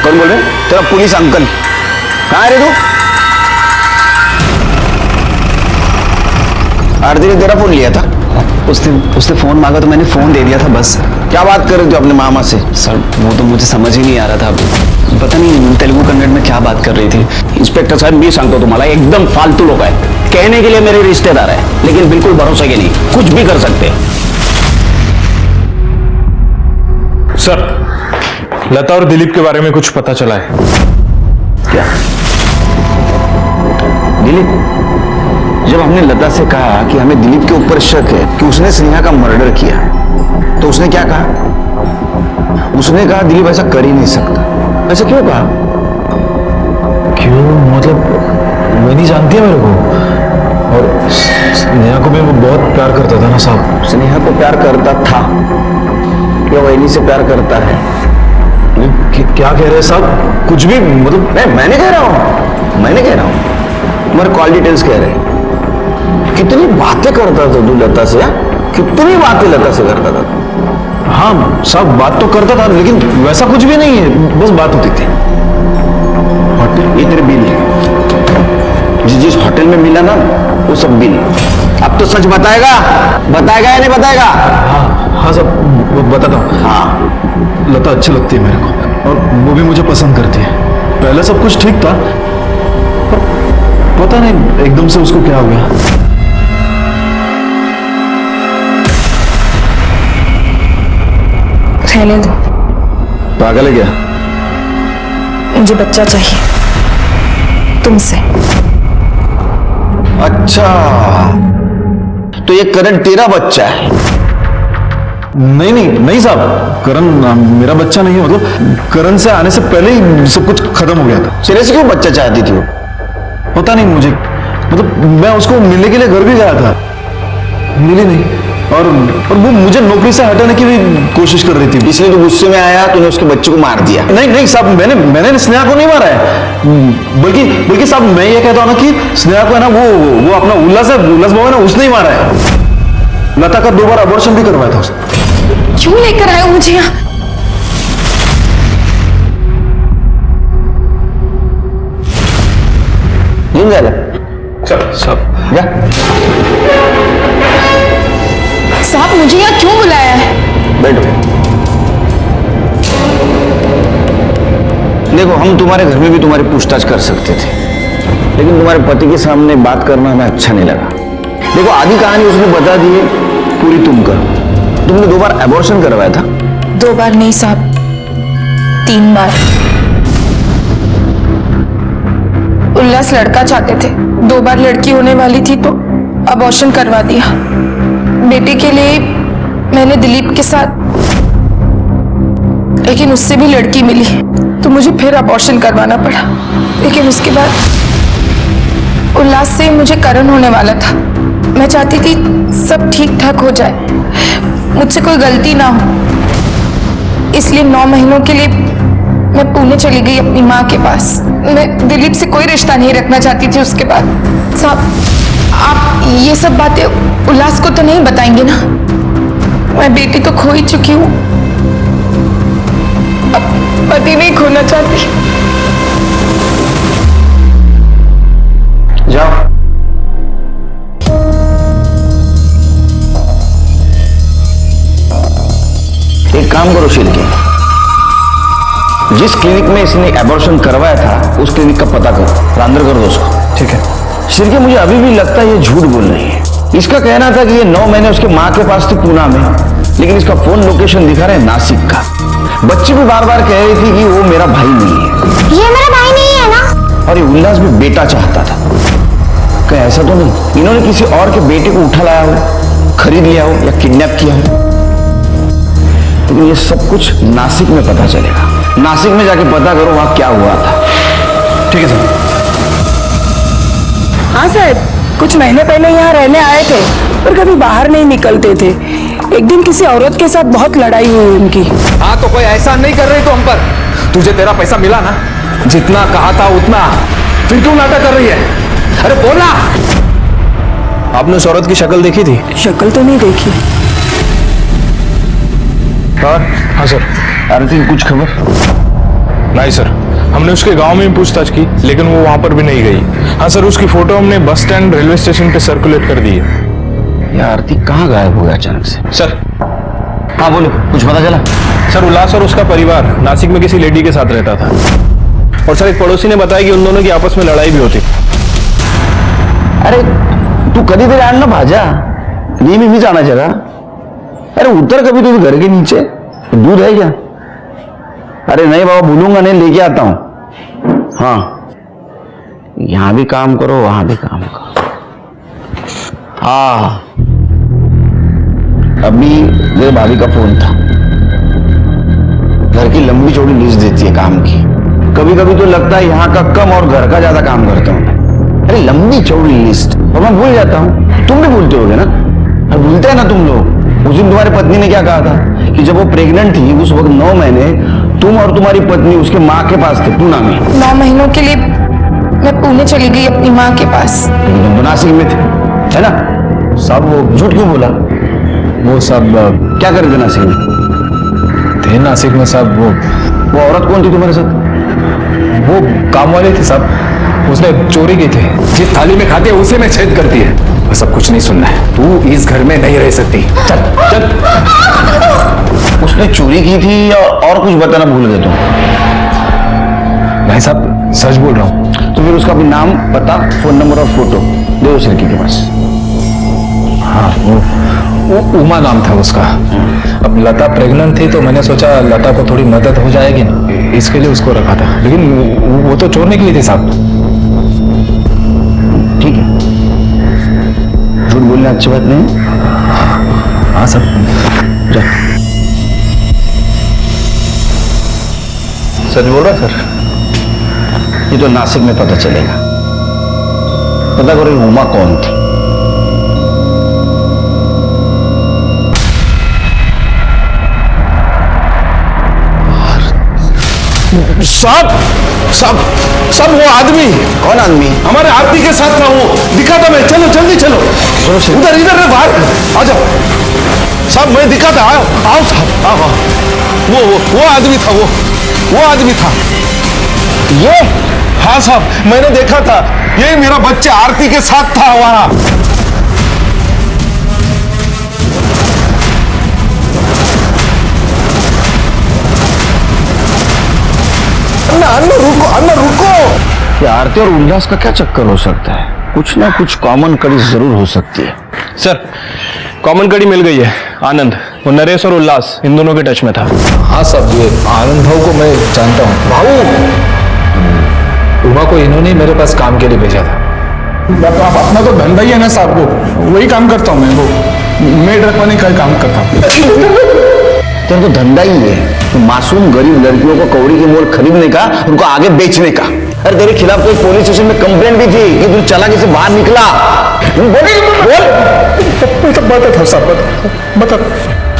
कौन बोल रहे? तेरा पुलिस अंकल। कहाँ है रे तू? आरती ने तेरा फोन लिया था? उसने फोन मांगा तो मैंने फोन दे दिया था बस। क्या बात कर रहे थे अपने मामा से? सर वो तो मुझे समझ ही नहीं आ रहा था, पता नहीं तेलुगु कन्नड़ में क्या बात कर रही थी। इंस्पेक्टर साहब मी सांगतो तुम्हाला, एकदम फालतू लोग हैं। कहने के लिए मेरे रिश्तेदार है लेकिन बिल्कुल भरोसे के नहीं, कुछ भी कर सकते। सर लता और दिलीप के बारे में कुछ पता चला है? क्या? दिलीप? जब हमने लता से कहा कि हमें दिलीप के ऊपर शक है कि उसने स्नेहा का मर्डर किया, तो उसने क्या कहा? उसने कहा दिलीप ऐसा कर ही नहीं सकता। ऐसा क्यों कहा? क्यों मतलब वो नहीं जानती है मेरे को, और स्नेहा को भी वो बहुत प्यार करता था ना साहब। स्नेहा को प्यार करता था या वही से प्यार करता है? क्या कह रहे हैं साहब? कुछ भी मतलब मैंने कह रहा हूं तुम्हारे कॉल डिटेल्स कह रहे हैं। कितनी बातें करता था तू लता से? कितनी बातें लता से करता था? हाँ साहब बात तो करता था लेकिन वैसा कुछ भी नहीं है, बस बात होती थी। ये तेरे बिल जिस होटल में मिला ना वो सब बिल। अब तो सच बताएगा या नहीं बताएगा? हाँ साहब बताता हूँ। हाँ लता अच्छी लगती है मेरे को और वो भी मुझे पसंद करती है। पहले सब कुछ ठीक था पर पता नहीं एकदम से उसको क्या हो गया। रहने दो, पागल है क्या? मुझे बच्चा चाहिए तुमसे। अच्छा तो ये करण तेरा बच्चा है? नहीं साहब, करण मेरा बच्चा नहीं है। मतलब करण से आने से पहले ही सब कुछ खत्म हो गया था। सिरे से क्यों बच्चा चाहती थी वो? पता नहीं मुझे, मतलब मैं उसको मिलने के लिए घर भी गया था, मिली नहीं। और वो मुझे नौकरी से हटाने की भी कोशिश कर रही थी। इसलिए तो गुस्से में आया, तूने उसके बच्चे को मार दिया? नहीं साहब, मैंने स्नेहा को नहीं मारा है। बल्कि साहब मैं ये कहता हूँ ना कि स्नेहा को है ना वो अपना उल्लास बाबू है ना, उसने ही मारा है। लता का 2 बार अबॉर्शन भी करवाया था उसने। क्यों लेकर आए हो मुझे यहाँ? चल सब जा। साहब मुझे यहाँ क्यों बुलाया है? बैठो। देखो हम तुम्हारे घर में भी तुम्हारी पूछताछ कर सकते थे लेकिन तुम्हारे पति के सामने बात करना हमें अच्छा नहीं लगा। देखो आधी कहानी उसने बता दी है, पूरी तुम करो। तुमने 2 बार एबॉर्शन करवाया था? 2 बार नहीं साहब, 3 बार। उल्लास लड़का चाहते थे, 2 बार लड़की होने वाली थी तो अबॉर्शन करवा दिया। बेटे के लिए मैंने दिलीप के साथ, लेकिन उससे भी लड़की मिली तो मुझे फिर अबॉर्शन करवाना पड़ा। लेकिन उसके बाद उल्लास से मुझे करण होने वाला था। मैं चाहती थी सब ठीक ठाक हो जाए मुझसे कोई गलती ना हो, इसलिए 9 महीनों के लिए मैं पुणे चली गई अपनी माँ के पास। मैं दिलीप से कोई रिश्ता नहीं रखना चाहती थी उसके बाद। साहब, आप ये सब बातें उल्लास को तो नहीं बताएंगे ना? मैं बेटी तो खो ही चुकी हूँ, अब पति नहीं खोना चाहती। जाओ। एक काम करो शिल्पी, जिस क्लिनिक में इसने एबॉर्शन करवाया था उस क्लिनिक का पता करो, अंदर कर दो उसको। ठीक है। शिल्पी, मुझे अभी भी लगता है ये झूठ बोल रही है। इसका कहना था कि ये 9 महीने उसके माँ के पास थी पूना में, लेकिन इसका फोन लोकेशन दिखा रहे हैं नासिक का। बच्ची भी बार बार कह रही थी कि वो मेरा भाई नहीं है। ये मेरा भाई नहीं है ना? और ये उल्लास भी बेटा चाहता था। कहीं ऐसा तो नहीं इन्होंने किसी और के बेटे को उठा लाया हो, खरीद लिया हो या किडनैप किया हो? लेकिन ये सब कुछ नासिक में पता चलेगा। नासिक में जाके पता करो वहां क्या हुआ था। ठीक है सर। हाँ साहब, कुछ महीने पहले यहाँ रहने आए थे पर कभी बाहर नहीं निकलते थे। एक दिन किसी औरत के साथ बहुत लड़ाई हुई उनकी। हाँ तो कोई एहसान नहीं कर रही तो हम पर? तुझे तेरा पैसा मिला ना, जितना कहा था उतना, फिर क्यों नाटक कर रही है? अरे बोला। आपने उस औरत की शक्ल देखी थी? शक्ल तो नहीं देखी। और हाँ सर। आरती की कुछ खबर? नहीं सर, हमने उसके गांव में भी पूछताछ की लेकिन वो वहां पर भी नहीं गई। हाँ सर, उसकी फोटो हमने बस स्टैंड रेलवे स्टेशन पे सर्कुलेट कर दी है। ये आरती कहाँ गायब हो गया अचानक से? सर। हाँ बोलो, कुछ पता चला? सर, उल्लास और उसका परिवार नासिक में किसी लेडी के साथ रहता था और सर एक पड़ोसी ने बताया कि उन दोनों की आपस में लड़ाई भी होती। अरे तू कधी तरी आण ना भाज्या, नेहमी मीच आणायच्या का? अरे उतर कभी तुझे घर के नीचे, दूध है क्या? अरे नहीं बाबा, भूलूंगा नहीं, लेके आता हूं। हाँ, यहां भी काम करो वहां भी काम करो। हाँ, अभी मेरे भाभी का फोन था। घर की लंबी चौड़ी लिस्ट देती है काम की। कभी कभी तो लगता है यहाँ का कम और घर का ज्यादा काम करता हूँ। अरे लंबी चौड़ी लिस्ट, और मैं भूल जाता हूँ। तुम भी भूलते होगे ना? अरे भूलते हैं ना तुम लोग। उस दिन तुम्हारी पत्नी ने क्या कहा था कि जब वो प्रेग्नेंट थी उस वक्त 9 महीने तुम और तुम्हारी पत्नी उसके माँ के पास थे पूना में। 9 महीनों के लिए मैं पुणे चली गई अपनी माँ के पास। लेकिन तुम तो नासिक में थे, है ना? सब वो झूठ क्यों बोला? वो सब क्या कर रहे थे नासिक में? थे नासिक में सब। वो औरत कौन थी तुम्हारे साथ? वो काम वाले थे सब, उसने चोरी की थी। जिस थाली में खाती है उसे में छेद करती है। सब कुछ नहीं सुनना है, तू इस घर में नहीं रह सकती। चल चल। उसने चोरी की थी और कुछ बताना भूल गए तुम? नहीं साहब, सच बोल रहा हूँ। तो फिर उसका भी नाम, पता, फोन नंबर और फोटो दे उस लड़की के पास। हाँ, वो उमा नाम था उसका। अब लता प्रेग्नेंट थी तो मैंने सोचा लता को थोड़ी मदद हो जाएगी ना, इसके लिए उसको रखा था। लेकिन वो तो चोर निकली थी साहब। ठीक है, झूठ बोलना अच्छी बात नहीं। हाँ सर। जा। सच बोल रहा सर? ये तो नासिक में पता चलेगा। पता करो उमा कौन थी। साहब साहब साहब, वो आदमी। कौन आदमी? हमारे आरती के साथ था, वो दिखा था मैं। चलो जल्दी चलो, उधर इधर रे, बाहर आ जाओ। साहब मैं दिखा था, आओ आओ साहब, आओ आओ। वो आदमी था, वो आदमी था ये। हाँ साहब, मैंने देखा था, ये मेरा बच्चा आरती के साथ था हमारा। अन्ना रुको। ये आरती और उल्लास का क्या चक्कर हो सकता है? कुछ ना कुछ कॉमन कड़ी जरूर हो सकती है। सर, कॉमन कड़ी मिल गई है। आनंद, वो नरेश और उल्लास इन दोनों के टच में था। हाँ साहब, ये आनंद भाव को मैं जानता हूँ। भाऊ, उमा को इन्होंने मेरे पास काम के लिए भेजा था। तो आप अपना तो धंधा ही है ना साहब, को वही काम करता हूँ मैं। वो मेड रखवाने का काम करता हूँ। तेरा तो धंधा ही है तो मासूम गरीब लड़कियों को कौड़ी के मोल खरीदने का, उनको आगे बेचने का। अरे तेरे खिलाफ तो पुलिस स्टेशन में कंप्लेंट भी थी कि तू चालाकी से बाहर निकला। बोल। बता था साहब, बता।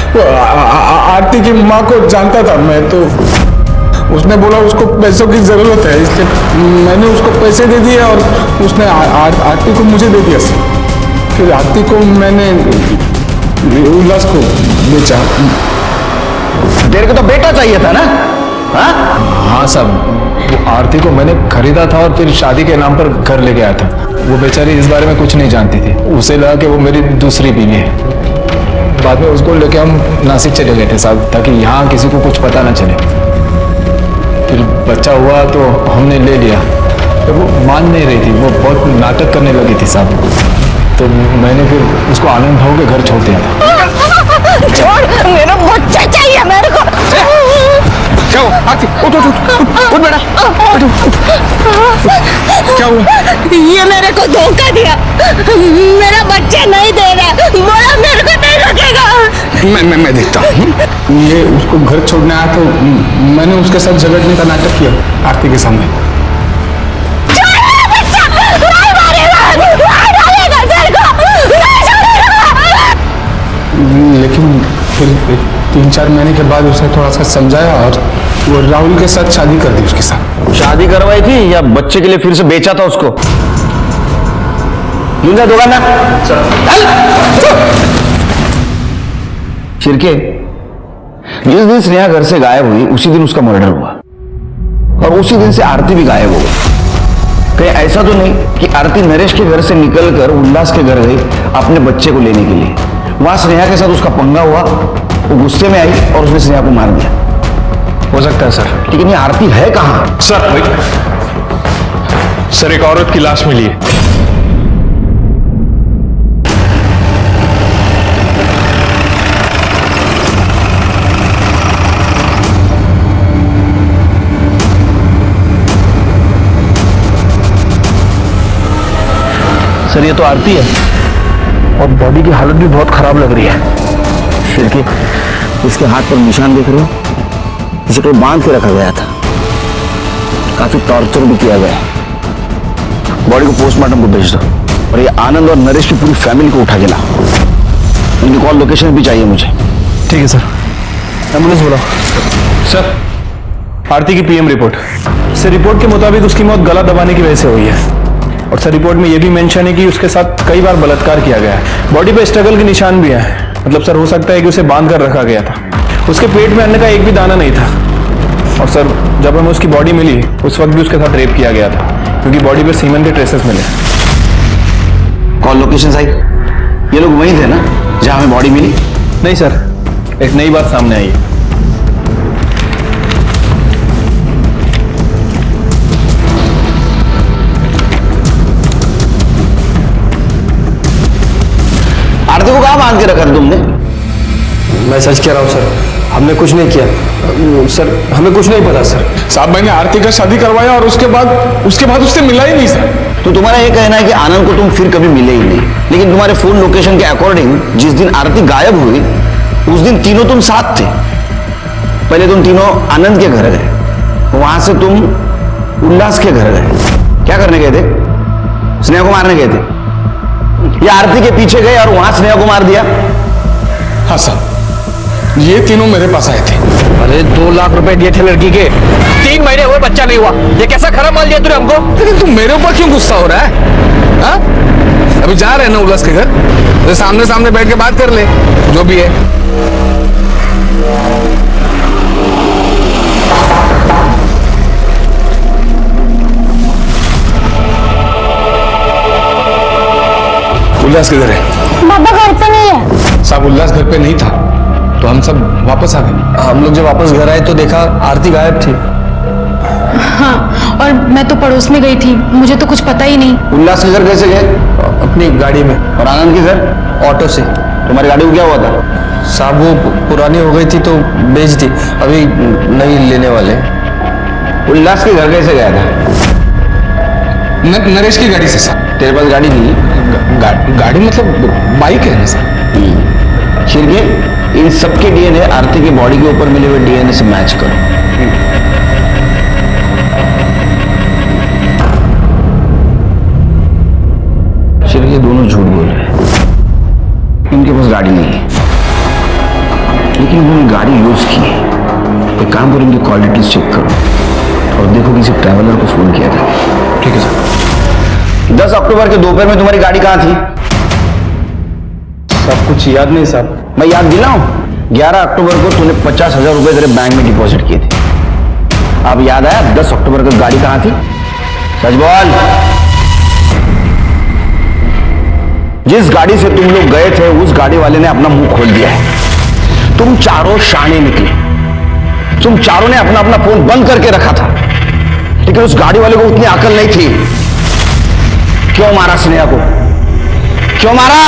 आरती की माँ को जानता था मैं, तो उसने बोला उसको पैसों की जरूरत है, इसलिए मैंने उसको पैसे दे दिए और उसने आरती को मुझे दे दिया सर। फिर आरती को मैंने उल्लास को बेचा। तेरे को तो बेटा चाहिए था ना? हाँ साहब, वो आरती को मैंने खरीदा था और फिर शादी के नाम पर घर लेके आया था। वो बेचारी इस बारे में कुछ नहीं जानती थी, उसे लगा कि वो मेरी दूसरी बीवी है। बाद में उसको लेके हम नासिक चले गए थे साहब, ताकि यहाँ किसी को कुछ पता ना चले। फिर बच्चा हुआ तो हमने ले लिया, तो वो मान नहीं रही थी, वो बहुत नाटक करने लगी थी साहब। तो मैंने फिर उसको आनंद भाव के घर छोड़ दिया था। छोड़, मेरा बच्चा चाहिए मेरे को। क्या हुआ? आरती, उठ उठ उठ उठ बेटा। क्या हुआ? ये मेरे को धोखा दिया, मेरा बच्चा नहीं दे रहा, बोला मेरे को नहीं रखेगा। मैं देखता हूँ। ये उसको घर छोड़ने आया तो मैंने उसके साथ झगड़ने का नाटक किया आरती के सामने। लेकिन फिर 3-4 महीने के बाद उसे थोड़ा सा समझाया और वो राहुल के साथ शादी कर दी उसके साथ। शादी करवाई थी या बच्चे के लिए फिर से बेचा था उसको? दुकान ना शिरके, जिस दिन स्नेहा घर से गायब हुई उसी दिन उसका मर्डर हुआ और उसी दिन से आरती भी गायब हो गई। कहीं ऐसा तो नहीं कि आरती नरेश के घर से निकलकर उल्लास के घर गई अपने बच्चे को लेने के लिए? वहां स्नेहा के साथ उसका पंगा हुआ, वो गुस्से में आई और उसने स्नेहा को मार दिया। हो सकता है सर, लेकिन ये आरती है कहां? सर एक औरत की लाश मिली है। सर ये तो आरती है और बॉडी की हालत भी बहुत खराब लग रही है। शिरके, इसके हाथ पर निशान देख रहे हो? इसे कोई बांध के रखा गया था, काफी टॉर्चर भी किया गया। बॉडी को पोस्टमार्टम को भेज दो और ये आनंद और नरेश की पूरी फैमिली को उठा के लाओ। उनकी कॉल लोकेशन भी चाहिए मुझे। ठीक है सर। एम्बुलेंस बुलाओ। सर, आरती की पीएम रिपोर्ट। सर रिपोर्ट के मुताबिक उसकी मौत गला दबाने की वजह से हुई है और सर रिपोर्ट में यह भी मेंशन है कि उसके साथ कई बार बलात्कार किया गया है। बॉडी पे स्ट्रगल के निशान भी है, मतलब सर हो सकता है कि उसे बांध कर रखा गया था। उसके पेट में अन्न का एक भी दाना नहीं था और सर जब हमें उसकी बॉडी मिली उस वक्त भी उसके साथ रेप किया गया था, क्योंकि बॉडी पे सीमेंट के ट्रेसेस मिले। Call location I? ये लोग वहीं थे ना जहां हमें बॉडी मिली? नहीं सर, एक नई बात सामने आई है। आरती को कहां बांध के रखा था तुमने? मैं सच कह रहा हूं सर, हमने कुछ नहीं किया सर, हमें कुछ नहीं पता सर। साहब मैंने आरती का शादी करवाया और उसके बाद उससे मिला ही नहीं सर। तो तुम्हारा ये कहना है कि आनंद को तुम फिर कभी मिले ही नहीं, लेकिन तुम्हारे फोन लोकेशन के अकॉर्डिंग जिस दिन आरती गायब हुई उस दिन तीनों तुम साथ थे। पहले तुम तीनों आनंद के घर गए, वहां से तुम उल्लास के घर गए। क्या करने गए थे? स्नेहा को मारने गए थे या आरती के पीछे गए और वहां स्नेहा को मार दिया? हाँ साहब, ये तीनों मेरे पास आए थे। अरे 2 लाख रुपए दिए थे लड़की के, 3 महीने हुए बच्चा नहीं हुआ। ये कैसा खराब माल दिया तूने हमको? लेकिन तुम मेरे ऊपर क्यों गुस्सा हो रहा है? हा? अभी जा रहे हैं ना उल्लास के घर, तो सामने सामने बैठ के बात कर ले, जो भी है। उल्लास किधर है? बाबा घर पे नहीं है। साहब उल्लास घर पे नहीं था तो हम सब वापस आ गए। हम लोग जब वापस घर आए तो देखा आरती गायब थी। हाँ, और मैं तो पड़ोस में गई थी, मुझे तो कुछ पता ही नहीं। उल्लास के घर कैसे गए? अपनी गाड़ी में। और आनंद के घर? ऑटो से। तुम्हारी गाड़ी को क्या हुआ था? साहब वो पुरानी हो गई थी तो बेच दी, अभी नई लेने वाले। उल्लास के घर कैसे गया था? नरेश की गाड़ी से सर। तेरे पास गाड़ी नहीं है? गाड़ी मतलब बाइक है ना सर। शिरके, इन सबके डीएनए आरती की बॉडी के ऊपर मिले हुए डीएनए से मैच करो। शिरके दोनों झूठ बोल रहे हैं, इनके पास गाड़ी नहीं है। लेकिन उन्होंने गाड़ी यूज की है। एक काम करो, इनकी कॉल डिटेल्स चेक करो और देखो किसी ट्रैवलर को फोन किया था। ठीक है सर। 10 अक्टूबर के दोपहर में तुम्हारी गाड़ी कहां थी? सब कुछ याद नहीं साहब। मैं याद दिलाऊं, 11 अक्टूबर को तूने 50,000 रुपए तेरे बैंक में डिपॉजिट किए थे। अब याद आया 10 अक्टूबर को गाड़ी कहां थी? सच बोल। जिस गाड़ी से तुम लोग गए थे उस गाड़ी वाले ने अपना मुंह खोल दिया है। तुम चारों शाने निकले, तुम चारों ने अपना अपना फोन बंद करके रखा था, लेकिन उस गाड़ी वाले को उतनी अकल नहीं थी। क्यों मारा स्नेहा को? क्यों मारा?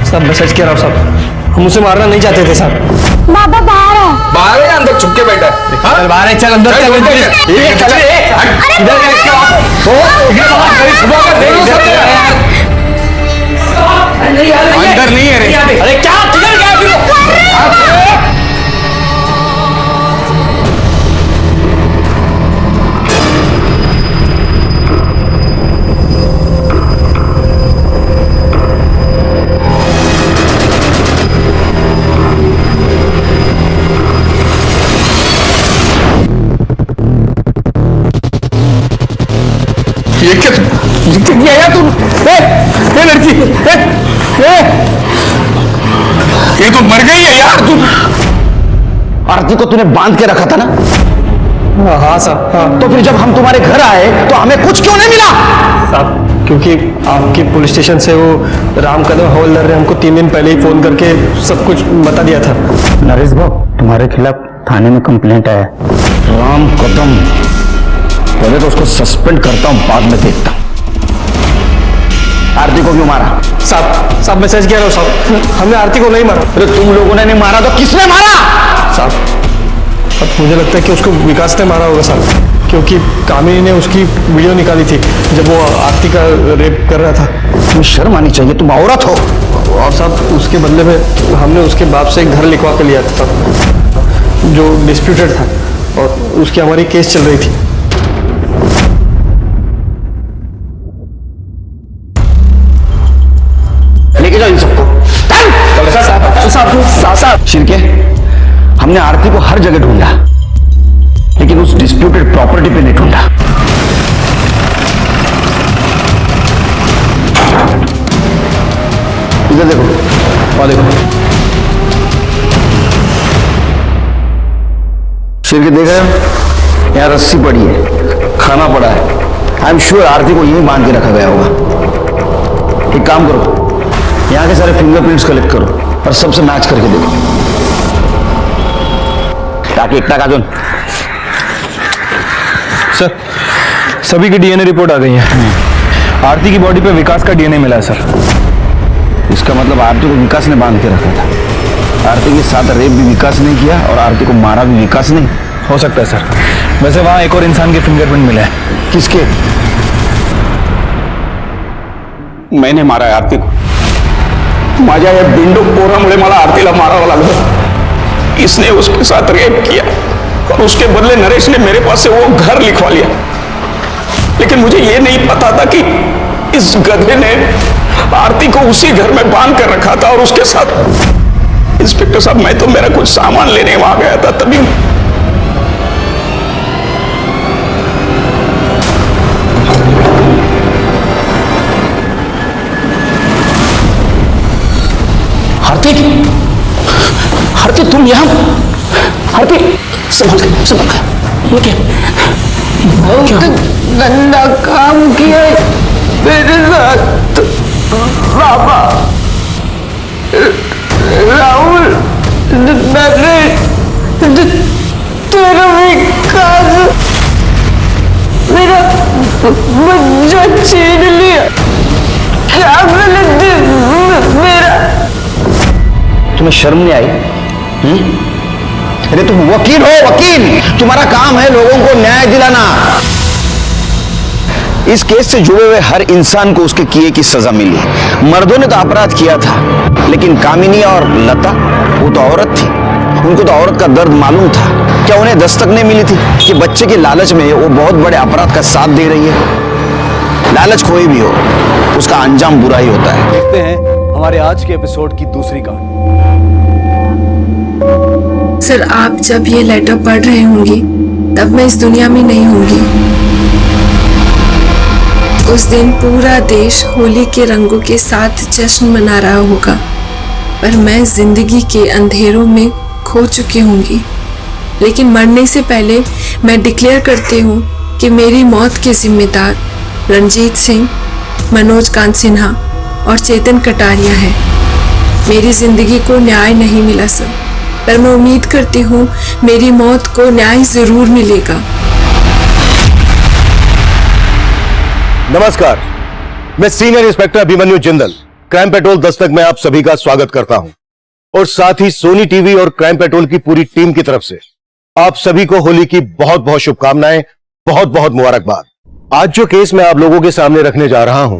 सब मैसेज कह रहा हूँ साहब, हम उसे मारना नहीं चाहते थे साहब। बाबा बाहर है। बाहर है, अंदर छुप के बैठा है। चल बाहर है, चल अंदर चल। अंदर नहीं है रे। अरे क्या किधर गया फिर? ये क्या यार तुम? ए लड़की, ये तो मर गई है यार तुम। आरती को तूने बांध के रखा था ना? हाँ साहब। हाँ तो फिर जब हम तुम्हारे घर आए तो हमें कुछ क्यों नहीं मिला? साहब, क्योंकि आपके पुलिस स्टेशन से वो राम कदम हवलदार ने हमको 3 दिन पहले ही फोन करके सब कुछ बता दिया था। नरेश भाऊ, तुम्हारे खिलाफ थाने में कंप्लेंट आया है। राम कदम, पहले तो उसको सस्पेंड करता हूं, बाद में देखता हूं। आरती को क्यों मारा? साहब मैं सच कह रहा हूँ साहब, हमने आरती को नहीं मारा। अरे तुम लोगों ने नहीं मारा तो किसने मारा? साहब अब मुझे लगता है कि उसको विकास ने मारा होगा साहब, क्योंकि कामिनी ने उसकी वीडियो निकाली थी जब वो आरती का रेप कर रहा था। तुम्हें शर्म आनी चाहिए, तुम औरत हो। और साहब उसके बदले में हमने उसके बाप से एक घर लिखवा कर लिया था जो डिस्प्यूटेड था, और उसकी हमारी केस चल रही थी। लेके जाओ इन सबको। साहब शिरके, हमने आरती को हर जगह ढूंढा, लेकिन उस डिस्प्यूटेड प्रॉपर्टी पे नहीं ढूंढा। इधर देखो, और देखो। शिरके देख रहे हो? यहाँ रस्सी पड़ी है, खाना पड़ा है। आई एम श्योर आरती को यहीं बांध के रखा गया होगा। एक काम करो, यहाँ के सारे फिंगरप्रिंट्स कलेक्ट करो और सबसे मैच करके देखो, ताकि एक टाका सर सभी की डीएनए रिपोर्ट आ गई है। आरती की बॉडी पे विकास का डीएनए मिला है सर। इसका मतलब आरती को विकास ने बांध के रखा था। आरती के साथ रेप भी विकास ने किया और आरती को मारा भी विकास ने। हो सकता है सर। वैसे वहां एक और इंसान के फिंगरप्रिंट मिले हैं। किसके? मैंने मारा है आरती को। माझ्या या बिंडो पोरामुळे मला आरतीला मारावं लागलं। इसने उसके साथ रेप किया और उसके बदले नरेश ने मेरे पास से वो घर लिखवा लिया। लेकिन मुझे ये नहीं पता था कि इस गधे ने आरती को उसी घर में बांध कर रखा था। और उसके साथ इंस्पेक्टर साहब, मैं तो मेरा कुछ सामान लेने वहां गया था, तभी आरती तुम यहाँ? आरती संभल के, ये क्या? गंदा काम किया मेरे साथ बाबा। राहुल, तेरा विकास मेरा बच्चा छीन लिया। क्या गलती मेरा? तुम्हें शर्म नहीं आई? अरे तुम वकील हो, वकील। तुम्हारा काम है लोगों को न्याय दिलाना। इस केस से जुड़े हुए हर इंसान को उसके किए की सजा मिली। मर्दों ने तो अपराध किया था, लेकिन कामिनी और लता, वो तो औरत थी। उनको तो औरत का दर्द मालूम था। क्या उन्हें दस्तक नहीं मिली थी कि बच्चे के लालच में वो बहुत बड़े अपराध का साथ दे रही है? लालच कोई भी हो, उसका अंजाम बुरा ही होता है। देखते हैं हमारे आज के एपिसोड की दूसरी कहानी। सर, आप जब ये लेटर पढ़ रहे होंगे तब मैं इस दुनिया में नहीं होंगी। उस दिन पूरा देश होली के रंगों के साथ जश्न मना रहा होगा, पर मैं जिंदगी के अंधेरों में खो चुकी होंगी। लेकिन मरने से पहले मैं डिक्लेयर करती हूँ कि मेरी मौत के जिम्मेदार रणजीत सिंह, मनोज कांत सिन्हा और चेतन कटारिया है। मेरी जिंदगी को न्याय नहीं मिला सर, पर मैं उम्मीद करती हूँ मेरी मौत को न्याय जरूर मिलेगा। नमस्कार, मैं senior inspector Abhimanyu Jindal, crime petrol Dastak में आप सभी का स्वागत करता हूं और साथ ही सोनी टीवी और क्राइम पेट्रोल की पूरी टीम की तरफ से आप सभी को होली की बहुत बहुत शुभकामनाएं, बहुत बहुत मुबारकबाद। आज जो केस मैं आप लोगों के सामने रखने जा रहा हूं,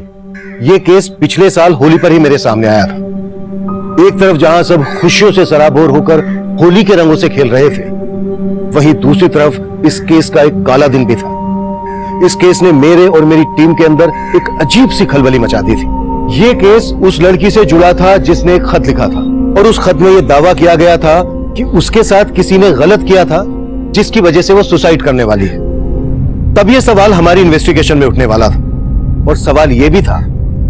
यह केस पिछले साल होली पर ही मेरे सामने आया था। एक तरफ जहां सब खुशियों से सराबोर होकर होली के रंगों से खेल रहे थे, वहीं दूसरी तरफ इस केस का एक काला दिन भी था। इस केस ने मेरे और मेरी टीम के अंदर एक अजीब सी खलबली मचा दी थी। यह केस उस लड़की से जुड़ा था जिसने एक खत लिखा था और उस खत में यह दावा किया गया था कि उसके साथ किसी ने गलत किया था, जिसकी वजह से वो सुसाइड करने वाली है। तब यह सवाल हमारी इन्वेस्टिगेशन में उठने वाला था और सवाल यह भी था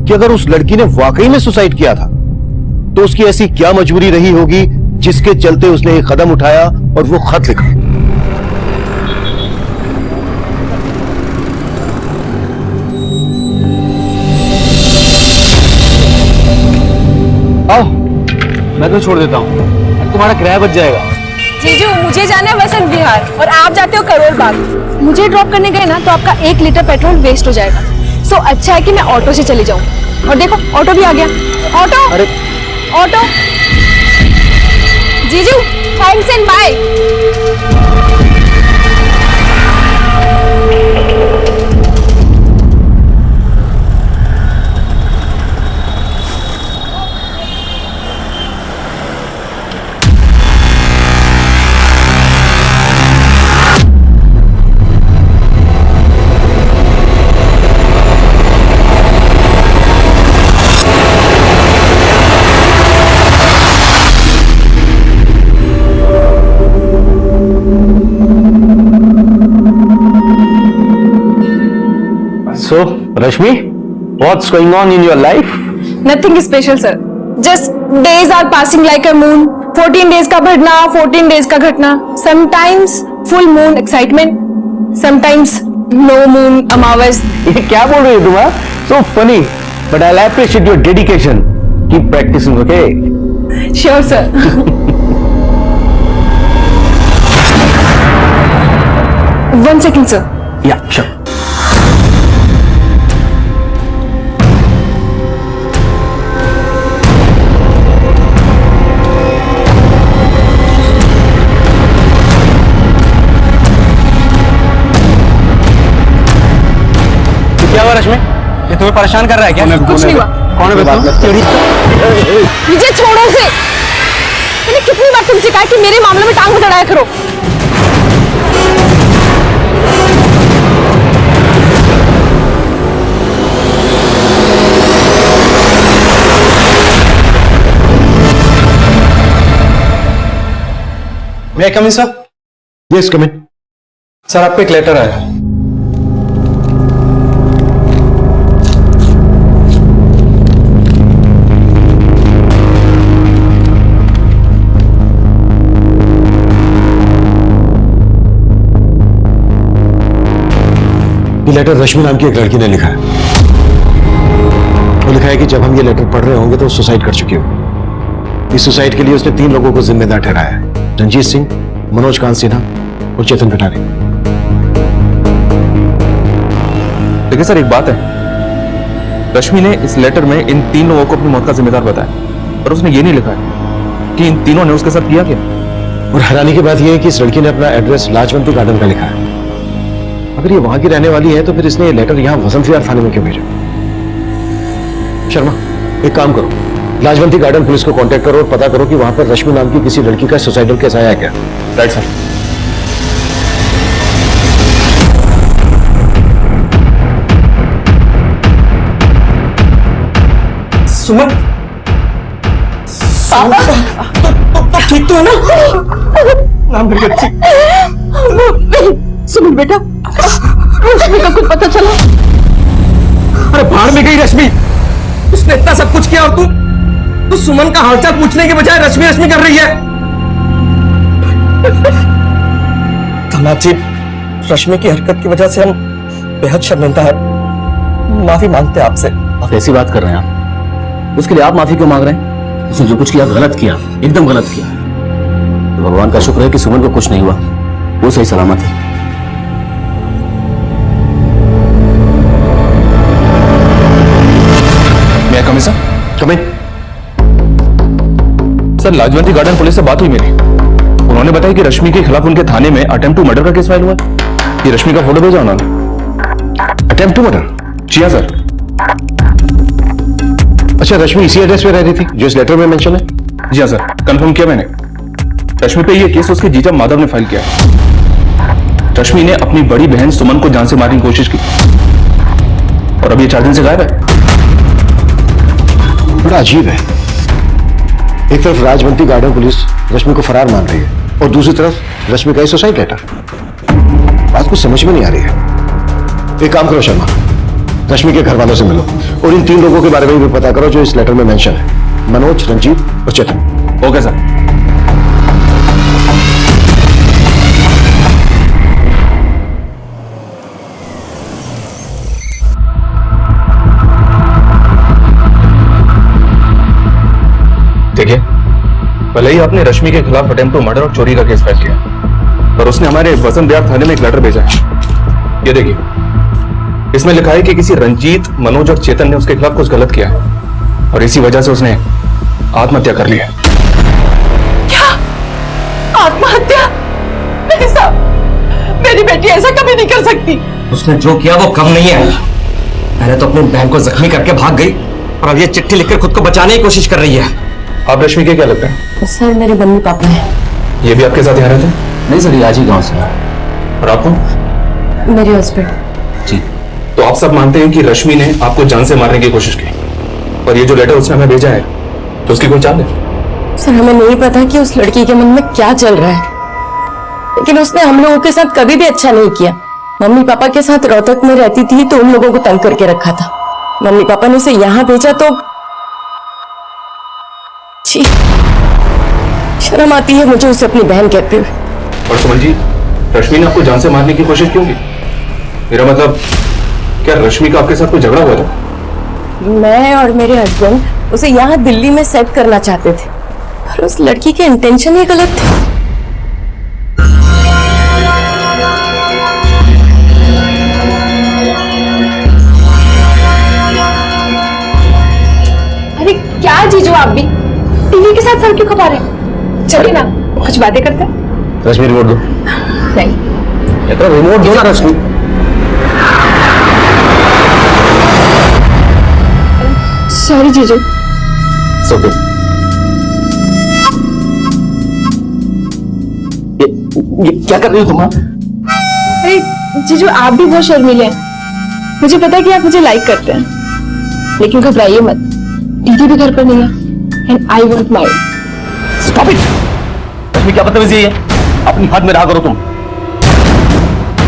कि अगर उस लड़की ने वाकई में सुसाइड किया था तो उसकी ऐसी क्या मजबूरी रही होगी जिसके चलते उसने एक कदम उठाया और वो खत लिखा। आओ, मैं तो छोड़ देता हूँ, तुम्हारा किराया बच जाएगा। जीजू, मुझे जाना है वसंत विहार और आप जाते हो करोल बाग। मुझे ड्रॉप करने गए ना तो आपका 1 लीटर पेट्रोल वेस्ट हो जाएगा। सो अच्छा है कि मैं ऑटो से चली जाऊं। और देखो, ऑटो भी आ गया। ऑटो, अरे ऑटो। जीजू, thanks and bye. So, Rashmi, what's going on in your life? Nothing special, sir. Just days are passing like a moon. 14 days का बढ़ना, 14 days का घटना. Sometimes full moon excitement, sometimes no moon अमावस. ये क्या बोल रही हो तुम? So funny, but I'll appreciate your dedication. Keep practicing, okay? Sure, sir. One second, sir. Yeah, sure. क्या हुआ रश्मि? ये तुम्हें परेशान कर रहा है क्या? कुछ नहीं हुआ। कौन है बताओ? मुझे छोड़ो से। मैंने कितनी बार तुमसे कहा कि मेरे मामले में टांग मत अड़ाया करो। May I come in, sir? Yes, come in. Sir, आपको एक लेटर आया है। ये लेटर रश्मि नाम की एक लड़की ने लिखा है। वो लिखा है कि जब हम ये लेटर पढ़ रहे होंगे तो सुसाइड कर चुकी हो। इस सुसाइड के लिए उसने 3 लोगों को जिम्मेदार ठहराया है: रणजीत सिंह, मनोज कांत सिन्हा और चेतन कटारिया। लेकिन सर, एक बात है, रश्मि ने इस लेटर में इन 3 लोगों को अपनी मौत का जिम्मेदार बताया, पर उसने ये नहीं लिखा है कि इन तीनों ने उसके साथ किया क्या। और हैरानी की बात यह है कि इस लड़की ने अपना एड्रेस लाजवंती गार्डन का लिखा है। अगर ये वहां की रहने वाली है तो फिर इसने ये लेटर यहां वसंत विहार थाने में क्यों भेजा? शर्मा, एक काम करो, लाजवंती गार्डन पुलिस को कांटेक्ट करो और पता करो कि वहां पर रश्मि नाम की किसी लड़की का सुसाइडल केस आया है क्या। Right sir. सुमन, तो ठीक तो है ना? ना मेरी बच्ची। सुमन बेटा, रश्मि का कुछ पता चला? अरे भाड़ में गई रश्मि। उसने इतना सब कुछ किया और तू सुमन का हालचाल पूछने के बजाय रश्मि रश्मि कर रही है। धनाजी, रश्मि की हरकत की वजह से हम बेहद शर्मिंदा है। माफी मांगते हैं आपसे। आप ऐसी बात कर रहे हैं आप? उसके लिए आप माफी क्यों मांग रहे हैं? उसने जो कुछ किया गलत किया, एकदम गलत किया। तो भगवान का शुक्र है कि सुमन को कुछ नहीं हुआ, वो सही सलामत है। मैं कम सर? कम सर, लाजवंती गार्डन पुलिस से बात हुई मेरी। उन्होंने बताया कि रश्मि के खिलाफ उनके थाने में अटेम्प्ट टू मर्डर का केस फाइल हुआ है। ये रश्मि का फोटो भेजा उन्होंने। Attempt to murder? जी हाँ सर। अच्छा, रश्मि इसी एड्रेस पे रहती थी जो इस लेटर में मेंशन है? जी हाँ सर, कंफर्म किया मैंने। रश्मि पे ये केस उसके जीजा माधव ने फाइल किया है। रश्मि ने अपनी बड़ी बहन सुमन को जान से मारने की कोशिश की और अब ये 4 दिन से गायब है। बड़ा अजीब है। एक तरफ राजवंती गार्डन पुलिस रश्मि को फरार मान रही है और दूसरी तरफ रश्मि का सुसाइड लेटर। बात कुछ समझ में नहीं आ रही है। एक काम करो शर्मा, रश्मि के घर वालों से मिलो और इन 3 लोगों के बारे में भी पता करो जो इस लेटर में मेंशन है, मनोज, रंजीत और चेतन। Okay sir. देखिए, भले ही आपने रश्मि के खिलाफ अटेम्प्ट टू मर्डर और चोरी का केस फाइल किया, पर उसने हमारे वसंत विहार थाने में एक लेटर भेजा है। ये देखिए, इसमें लिखा है कि किसी रंजीत, मनोज और चेतन ने उसके खिलाफ कुछ गलत किया है और इसी वजह से उसने आत्महत्या कर ली है। क्या? आत्महत्या? नहीं साहब, मेरी बेटी ऐसा कभी नहीं कर सकती। उसने जो किया वो कम नहीं है। पहले तो अपनी बहन को जख्मी करके भाग गई और अब ये चिट्ठी लिखकर खुद को बचाने की कोशिश कर रही है। आप रश्मि के क्या लगता है? सर, मेरे मम्मी पापा हैं। ये भी आपके साथ यहाँ रहते हैं? नहीं सर, ये आज ही गांव से है। और आपको? मेरे हस्बैंड। जी। तो आप सब मानते हैं कि रश्मि ने आपको जान से मारने की कोशिश की, और ये जो लेटर उसने हमें भेजा है तो उसकी कोई चाल है? सर, हमें नहीं पता कि उस लड़की के मन में क्या चल रहा है, लेकिन उसने हम लोगों के साथ कभी भी अच्छा नहीं किया। मम्मी पापा के साथ रोहतक में रहती थी तो उन लोगों को तंग करके रखा था। मम्मी पापा ने उसे यहाँ भेजा तो छी, शर्म आती है मुझे उसे अपनी बहन कहते हुए। और सुमन जी, रश्मि ने आपको जान से मारने की कोशिश क्यों की? मेरा मतलब, क्या रश्मि का आपके साथ कोई झगड़ा हुआ था? मैं और मेरे हस्बैंड उसे यहाँ दिल्ली में सेट करना चाहते थे, पर उस लड़की के इंटेंशन ही गलत थे। अरे क्या जीजू, आप भी टीवी के साथ सर क्यों खपा रहे हैं? चलिए ना, कुछ बातें करते हैं। रश्मि रिमोट दो। नहीं, ये तो रिमोट दो ना रश्मि। सॉरी जीजू। ओके। ये क्या कर रही हो तुम? अरे जीजू, आप भी बहुत शर्मीले हैं। मुझे पता है कि आप मुझे लाइक करते हैं, लेकिन घबराइए मत, दीदी भी घर पर नहीं है and I won't mind. Stop it. Rashmi, क्या बदतमीजी है? अपनी हद में रहा करो तुम।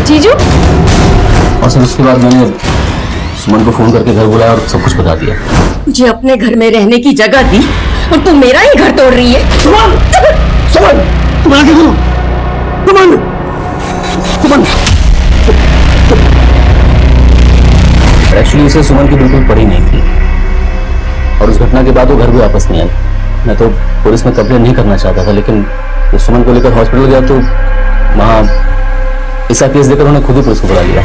जीजू? और सर, उसके बाद मैंने सुमन को फोन करके घर बुलाया और सब कुछ बता दिया। मुझे अपने घर में रहने की जगह दी और तुम मेरा ही घर तोड़ रही है। सुमन! सुमन! तुम आगे करो। सुमन! सुमन! एक्चुअली इसे सुमन की बिल्कुल पड़ी नहीं थी और उस घटना के बाद वो घर भी वापस नहीं आई। मैं तो पुलिस में कंप्लेन नहीं करना चाहता था, लेकिन जब सुमन को लेकर हॉस्पिटल गया तो वहाँ इसका केस देकर उन्होंने खुद ही पुलिस को बुला लिया।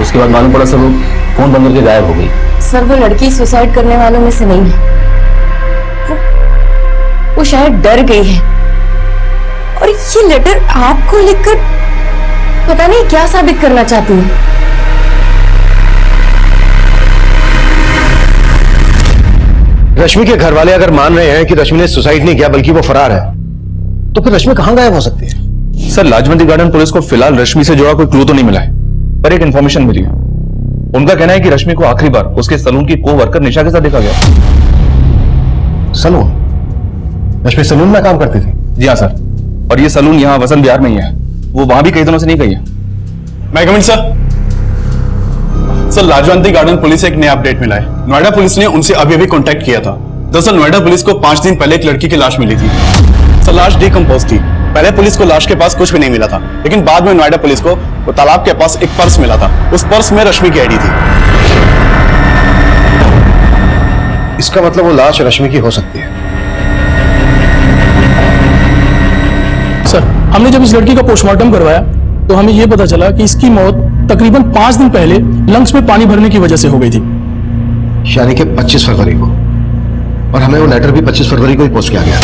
उसके बाद मालूम पड़ा सर वो फोन बंद करके गायब हो गई। सर, वो लड़की सुसाइड करने वालों में से नहीं है। वो शायद डर गई है और ये लेटर आपको लिखकर पता नहीं क्या साबित करना चाहती है। रश्मि के घर वाले अगर मान रहे हैं कि रश्मि ने सुसाइड नहीं किया बल्कि वो फरार है, तो फिर रश्मि कहां गायब हो सकती है? सर, लाजवंती गार्डन पुलिस को फिलहाल रश्मि से जुड़ा कोई क्लू तो नहीं मिला है, पर एक इंफॉर्मेशन मिली है। उनका कहना है कि रश्मि को आखिरी बार उसके सलून की को वर्कर निशा के साथ देखा गया। सलून? रश्मि सलून में काम करती थी? जी हाँ सर, और ये सलून यहाँ वसंत विहार में ही है। वो वहां भी कई दिनों से नहीं गई है। मैं कमिंग सर। सर, लाजवंती गार्डन पुलिस से एक नया अपडेट मिला है। नोएडा पुलिस ने उनसे अभी अभी कांटेक्ट किया था। दरअसल नोएडा पुलिस को 5 दिन पहले एक लड़की की लाश मिली थी। सर, लाश डिकम्पोज थी। पहले पुलिस को लाश के पास कुछ भी नहीं मिला था, लेकिन बाद में नोएडा पुलिस को वो तालाब के पास एक पर्स मिला था। उस पर्स में रश्मि की आईडी थी। इसका मतलब वो लाश रश्मि की हो सकती है। सर, हमने जब इस लड़की का पोस्टमार्टम करवाया तो हमें यह पता चला कि इसकी मौत तकरीबन 5 दिन पहले लंग्स में पानी भरने की वजह से हो गई थी। यानी कि 25 फरवरी को, और हमें वो लेटर भी 25 फरवरी को ही पोस्ट किया गया।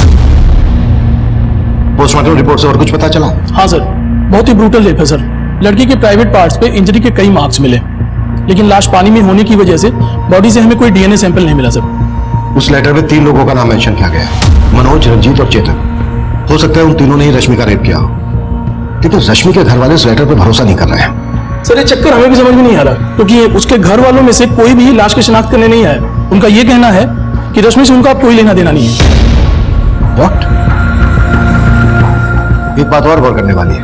पोस्टमार्टम रिपोर्ट से और कुछ पता चला? हाँ सर, बहुत ही ब्रूटल रेप है सर। लड़की के प्राइवेट पार्ट्स पे इंजरी के कई मार्क्स मिले, लेकिन लाश पानी में होने की वजह से बॉडी से हमें कोई डीएनए सैंपल नहीं मिला सर। उस लेटर में 3 लोगों का नाम मेंशन किया गया है, मनोज, रंजीत और चेतन। हो सकता है उन तीनों ने ही रश्मि का रेप किया हो, लेकिन रश्मि के घर वाले उस लेटर पर भरोसा नहीं कर रहे हैं। सर, ये चक्कर हमें भी समझ में नहीं आ रहा, क्योंकि उसके घर वालों में से कोई भी लाश की शिनाख्त करने नहीं आया। उनका यह कहना है कि रश्मि से उनका कोई लेना देना नहीं है। What? एक बात और गौर करने वाली है।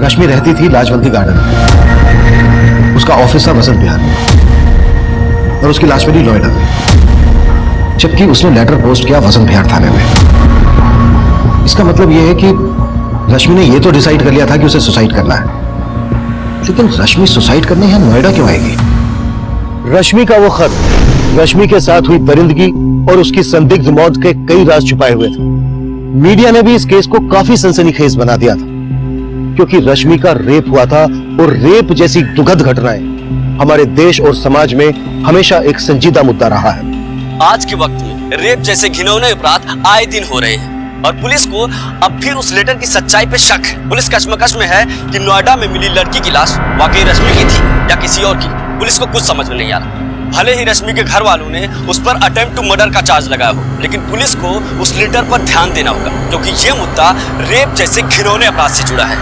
रश्मि रहती थी लाजवंती गार्डन में, उसका ऑफिस था वसंत विहार में, और उसकी लाश मिली नोएडा में, जबकि उसने लेटर पोस्ट किया वसंत विहार थाने में। इसका मतलब यह है कि रश्मि ने यह तो डिसाइड कर लिया था कि उसे सुसाइड करना है, लेकिन रश्मि सुसाइड करने यहाँ नोएडा क्यों आएगी? रश्मि का वो खत, रश्मि के साथ हुई दरिंदगी और उसकी संदिग्ध मौत के कई राज छुपाए हुए थे। मीडिया ने भी इस केस को काफी सनसनीखेज बना दिया था, क्योंकि रश्मि का रेप हुआ था, और रेप जैसी दुखद घटनाएं हमारे देश और समाज में हमेशा एक संजीदा मुद्दा रहा है। आज के वक्त में रेप जैसे घिनौने अपराध आए दिन हो रहे हैं, और पुलिस को अब फिर उस लेटर की सच्चाई पे शक है। पुलिस कश्मकश में है कि नोएडा में मिली लड़की की लाश वाकई रश्मि की थी या किसी और की। पुलिस को कुछ समझ में नहीं आ रहा। भले ही रश्मि के घर वालों ने उस पर अटेम्प्ट टू मर्डर का चार्ज लगाया हो, लेकिन पुलिस को उस लेटर पर ध्यान देना होगा, क्योंकि ये मुद्दा रेप जैसे घिनौने अपराध से जुड़ा है।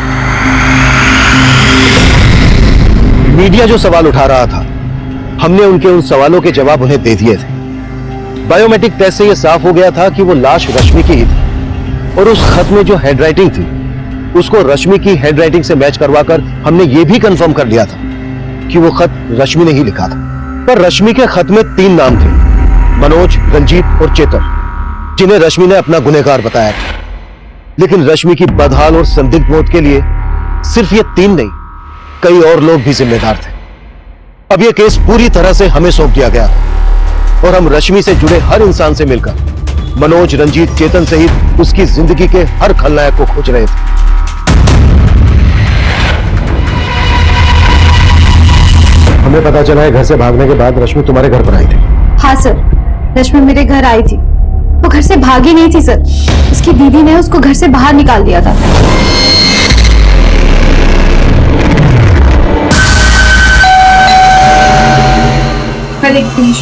मीडिया जो सवाल उठा रहा था, हमने उनके उन सवालों के जवाब उन्हें दे दिए थे। बायोमेट्रिक टेस्ट से यह साफ हो गया था कि वो लाश रश्मि की ही थी, और उस खत में जो हैंडराइटिंग थी उसको रश्मि की हैंडराइटिंग से मैच करवाकर हमने ये भी कंफर्म कर लिया था कि वो खत रश्मि ने ही लिखा था। पर रश्मि के खत में 3 नाम थे, मनोज, रंजीत और चेतन, जिन्हें रश्मि ने अपना गुनहगार बताया था। लेकिन रश्मि की बदहाल और संदिग्ध मौत के लिए सिर्फ ये 3 नहीं, कई और लोग भी जिम्मेदार थे। अब यह केस पूरी तरह से हमें सौंप दिया गया था, और हम रश्मि से जुड़े हर इंसान से मिलकर मनोज, रंजीत, चेतन सहित उसकी जिंदगी के हर खलनायक को खोज रहे थे। हमें पता चला है घर से भागने के बाद रश्मि तुम्हारे घर पर आई थी। हाँ सर, रश्मि मेरे घर आई थी। वो घर से भागी नहीं थी सर, उसकी दीदी ने उसको घर से बाहर निकाल दिया था। मैं देखती हूँ।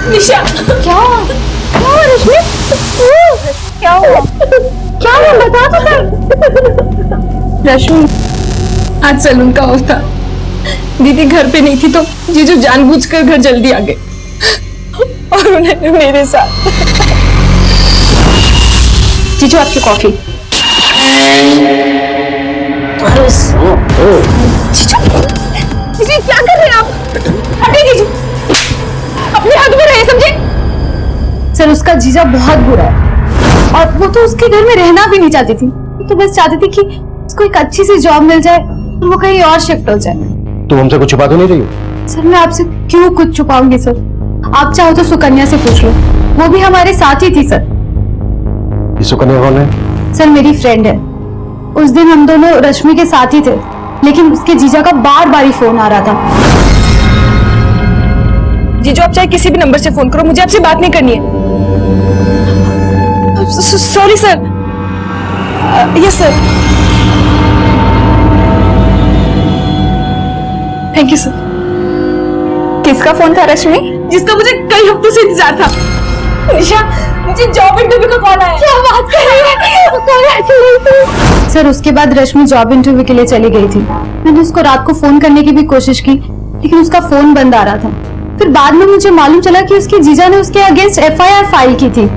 निशा, क्या हुआ? क्या हुआ रश्मि? क्या हुआ? क्या हुआ बता तो सर। रश्मि, आज सलून का ऑफ था। दीदी घर पे नहीं थी तो जीजू जानबूझकर घर जल्दी आ गए, और उन्होंने मेरे साथ। जीजू आपकी कॉफी। जीजू क्या कर रहे हैं आप? हटिए जीजू, अपने हाथ में रहे, समझे? सर, उसका जीजा बहुत बुरा है, और वो तो उसके घर में रहना भी नहीं चाहती थी। तो बस चाहती थी कि उसको एक अच्छी सी जॉब मिल जाए और वो कहीं और शिफ्ट हो जाए। तुम हमसे कुछ छुपा तो नहीं रही हो? सर, मैं आपसे क्यों कुछ छुपाऊंगी सर? आप चाहो तो सुकन्या से पूछ लो, वो भी हमारे साथ ही थी सर। ये सुकन्या कौन है? सर, मेरी फ्रेंड है। उस दिन हम दोनों रश्मि के साथ ही थे, लेकिन उसके जीजा का बार बार ही फोन आ रहा था। जीजू, आप चाहे किसी भी नंबर से फोन करो, मुझे आपसे बात नहीं करनी है। Sorry sir. Yes sir. Thank you sir. किसका फोन था रश्मि? जिसका मुझे कई हफ्तों से इंतजार था। निशा, मुझे जॉब इंटरव्यू का कॉल आया। क्या बात कर रही है? सर, उसके बाद रश्मि जॉब इंटरव्यू के लिए चली गई थी। मैंने उसको रात को फोन करने की भी कोशिश की, लेकिन उसका फोन बंद आ रहा था। फिर बाद में मुझे मालूम चला कि उसके जीजा ने उसके अगेंस्ट FIR फाइल की थी।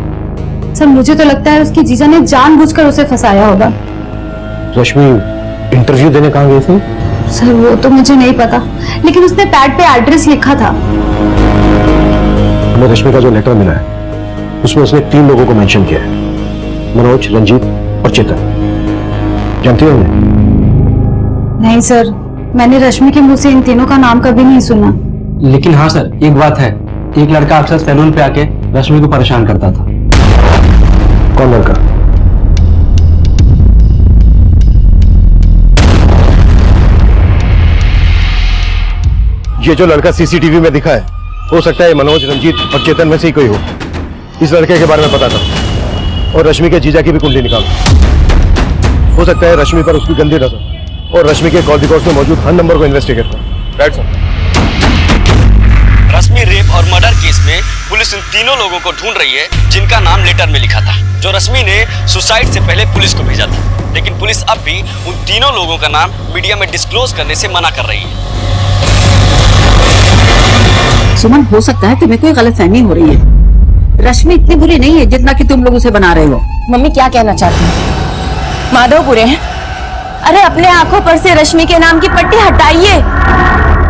सर मुझे तो लगता है उसकी जीजा ने जानबूझकर उसे फंसाया होगा। रश्मि इंटरव्यू देने कहाँ गई थी? सर वो तो मुझे नहीं पता, लेकिन उसने पैड पे एड्रेस लिखा था। हमें रश्मि का जो लेटर मिला है उसमें उसने 3 लोगों को मेंशन किया है, मनोज, रंजीत और चेतन। जानती हो उन्हें? नहीं सर, मैंने रश्मि के मुंह से इन तीनों का नाम कभी नहीं सुना। लेकिन हाँ सर, एक बात है, एक लड़का अक्सर सैलून पे आके रश्मि को परेशान करता था। कौन लड़का? ये जो लड़का CCTV में दिखा है, हो सकता है मनोज, रंजीत और चेतन में से ही कोई हो। इस लड़के के बारे में पता था और रश्मि के जीजा की भी कुंडली निकालो। हो सकता है रश्मि पर उसकी गंदी नजर और रश्मि के कॉल रिकॉर्ड्स में मौजूद हर नंबर को इन्वेस्टिगेट करो। Right sir. रश्मि रेप और मर्डर केस में पुलिस इन तीनों लोगों को ढूंढ रही है जिनका नाम लेटर में लिखा था, जो रश्मि ने सुसाइड से पहले पुलिस को भेजा था। लेकिन पुलिस अब भी उन तीनों लोगों का नाम मीडिया में डिस्क्लोज करने से मना कर रही है। सुमन, हो सकता है तुम्हें कोई गलतफहमी हो रही है। रश्मि इतनी बुरी नहीं है जितना कि तुम लोग उसे बना रहे हो। मम्मी क्या कहना चाहती हैं? माधव बुरे हैं? अरे अपने आंखों पर से रश्मि के नाम की पट्टी हटाइए,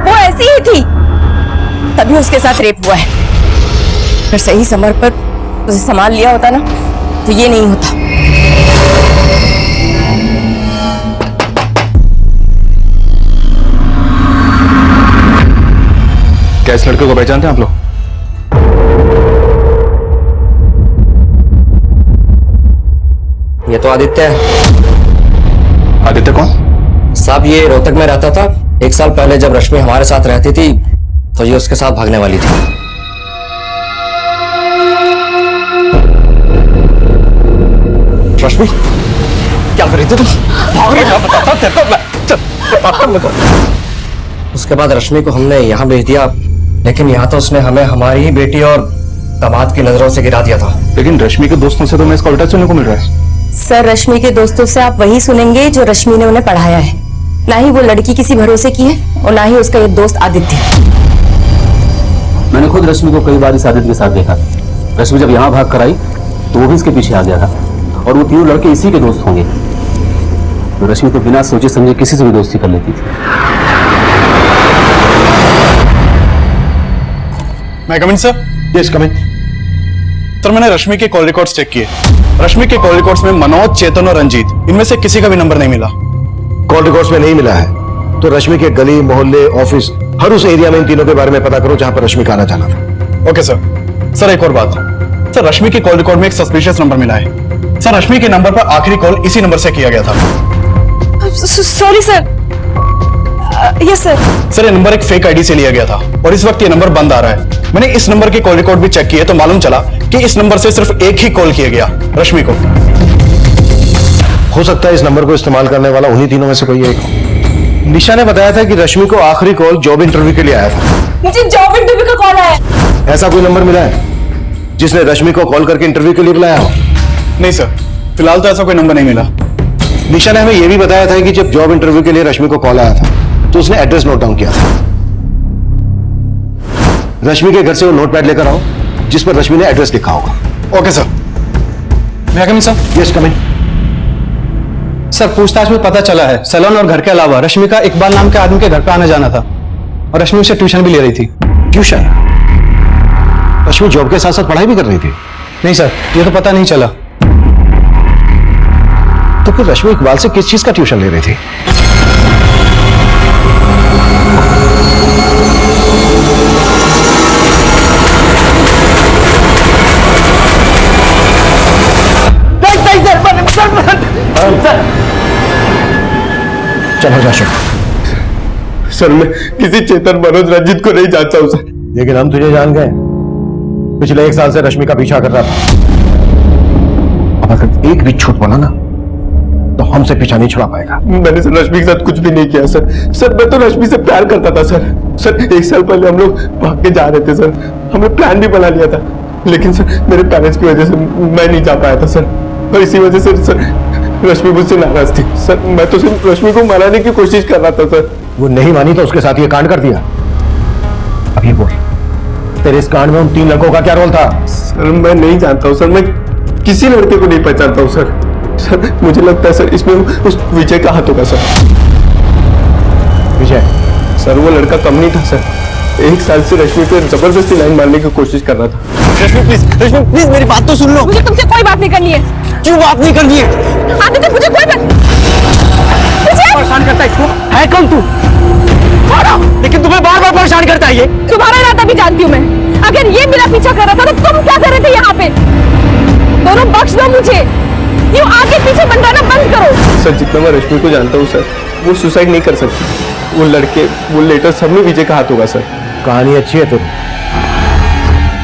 वो ऐसी ही थी, तभी उसके साथ रेप हुआ है। अगर सही समय पर उसे संभाल लिया होता ना तो ये नहीं होता। क्या इस लड़के को पहचानते हैं आप लोग? ये तो आदित्य है। आदित्य कौन? साहब ये रोहतक में रहता था। 1 साल पहले जब रश्मि हमारे साथ रहती थी तो ये उसके साथ भागने वाली थी। रश्मि क्या कर रही थी तुम? भाग रही? बताता तेरे को। उसके बाद रश्मि को हमने यहाँ भेज दिया, लेकिन यहाँ तो उसने हमें हमारी ही बेटी और दामाद की नजरों से गिरा दिया था। लेकिन रश्मि के दोस्तों से तो मैं इसका उल्टा सुनने को मिल रहा है। सर रश्मि के दोस्तों से आप वही सुनेंगे जो रश्मि ने उन्हें पढ़ाया है। ना ही वो लड़की किसी भरोसे की है और ना ही उसका ये दोस्त आदित्य। मैंने खुद रश्मि को कई बार इस आदित्य के साथ देखा। रश्मि जब यहाँ भाग कर आई तो वो भी इसके पीछे आ गया था और वो तीनों लड़के इसी के दोस्त होंगे। तो रश्मि तो बिना सोचे समझे किसी से भी दोस्ती कर लेती थी। मैं कम इन सर? यस कम इन। सर मैंने रश्मि के कॉल रिकॉर्ड्स चेक किए। रश्मि के कॉल रिकॉर्ड्स में मनोज, चेतन और रंजीत इनमें से किसी का भी नंबर नहीं मिला। कॉल रिकॉर्ड्स में नहीं मिला है तो रश्मि के गली, मोहल्ले, ऑफिस, हर उस एरिया में इन तीनों के बारे में पता करो जहां पर रश्मि का आना जाना था। Okay sir. सर एक और बात, सर रश्मि के कॉल रिकॉर्ड में एक सस्पिशियस नंबर मिला है। सर रश्मि के नंबर पर आखिरी कॉल इसी नंबर से किया गया था। Sorry sir. Yes sir. Sir ये नंबर एक फेक आईडी से लिया गया था और इस वक्त ये नंबर बंद आ रहा है। मैंने इस नंबर के कॉल रिकॉर्ड भी चेक किए तो मालूम चला कि इस नंबर से सिर्फ एक ही कॉल किया गया, रश्मि को। हो सकता है इस नंबर को इस्तेमाल करने वाला उन्हीं तीनों में से कोई एक। निशा ने बताया था कि रश्मि को आखिरी कॉल जॉब इंटरव्यू के लिए आया था। मुझे जॉब इंटरव्यू का कॉल आया। ऐसा कोई नंबर मिला है जिसने रश्मि को कॉल करके इंटरव्यू के लिए बुलाया हो? नहीं सर, फिलहाल तो ऐसा कोई नंबर नहीं मिला। निशा ने हमें यह भी बताया था कि जब जॉब इंटरव्यू के लिए रश्मि को कॉल आया था तो उसने एड्रेस नोट डाउन किया था। रश्मि के घर से वो नोटपैड लेकर आओ जिस पर रश्मि ने एड्रेस लिखा होगा। Okay sir. मैं कम इन सर? यस कम इन। सर पूछताछ में पता चला है सैलून और घर के अलावा रश्मि का इकबाल नाम के आदमी के घर पर आना जाना था और रश्मि उसे ट्यूशन भी ले रही थी। ट्यूशन? रश्मि जॉब के साथ साथ पढ़ाई भी कर रही थी? नहीं सर, ये तो पता नहीं चला। तो फिर रश्मि इकबाल से किस चीज का ट्यूशन ले रही थी? चलो जा सर मैं किसी चेतन, मनोज, रंजीत को नहीं जानता हूं सर। लेकिन हम तुझे जान गए। पिछले 1 साल से रश्मि का पीछा कर रहा था। अब अगर एक भी छूट बोला ना तो हमसे पीछा नहीं छुड़ा पाएगा। मैंने सर रश्मि के साथ कुछ भी नहीं किया सर। सर मैं तो रश्मि से प्यार करता था सर। सर 1 साल पहले हम लोग भाग के जा रहे थे सर। हमने प्लान भी बना लिया था, लेकिन सर मेरे पेरेंट्स की वजह से मैं नहीं जा पाया था सर। और इसी वजह से सर रश्मि मुझसे नाराज थी सर। मैं तो सिर्फ रश्मि को मनाने की कोशिश कर रहा था सर। वो नहीं मानी तो उसके साथ ये कांड कर दिया। अभी बोल, तेरे इस कांड में उन 3 लड़कों का क्या रोल था? सर मैं नहीं जानता हूँ सर, मैं किसी लड़के को नहीं पहचानता हूँ सर। सर मुझे लगता है सर इसमें उस विजय का हाथ होगा सर। विजय? सर वो लड़का कम नहीं था सर, 1 साल से रश्मि पे जबरदस्ती लाइन मारने की कोशिश कर रहा था। रश्मि प्लीज मेरी बात तो सुन लो। मुझे तुमसे कोई बात नहीं करनी है। क्यों बात नहीं करनी है? आदित्य मुझे कोई बात परेशान करता है इसको। है कौन तू? लेकिन तुम्हें बार बार परेशान करता है ये। तुम्हारा इरादा भी जानती हूँ मैं। अगर ये मेरा पीछा कर रहा था तो तुम क्या कर रहे थे यहाँ पे? दोनों बख्श दो मुझे, यूँ आगे पीछे बनवाना बंद करो। सर जितना मैं रश्मि को जानता हूँ सर, वो सुसाइड नहीं कर सकती। वो लड़के, वो लेटर सब में विजय का हाथ होगा सर। कहानी अच्छी है तेरी,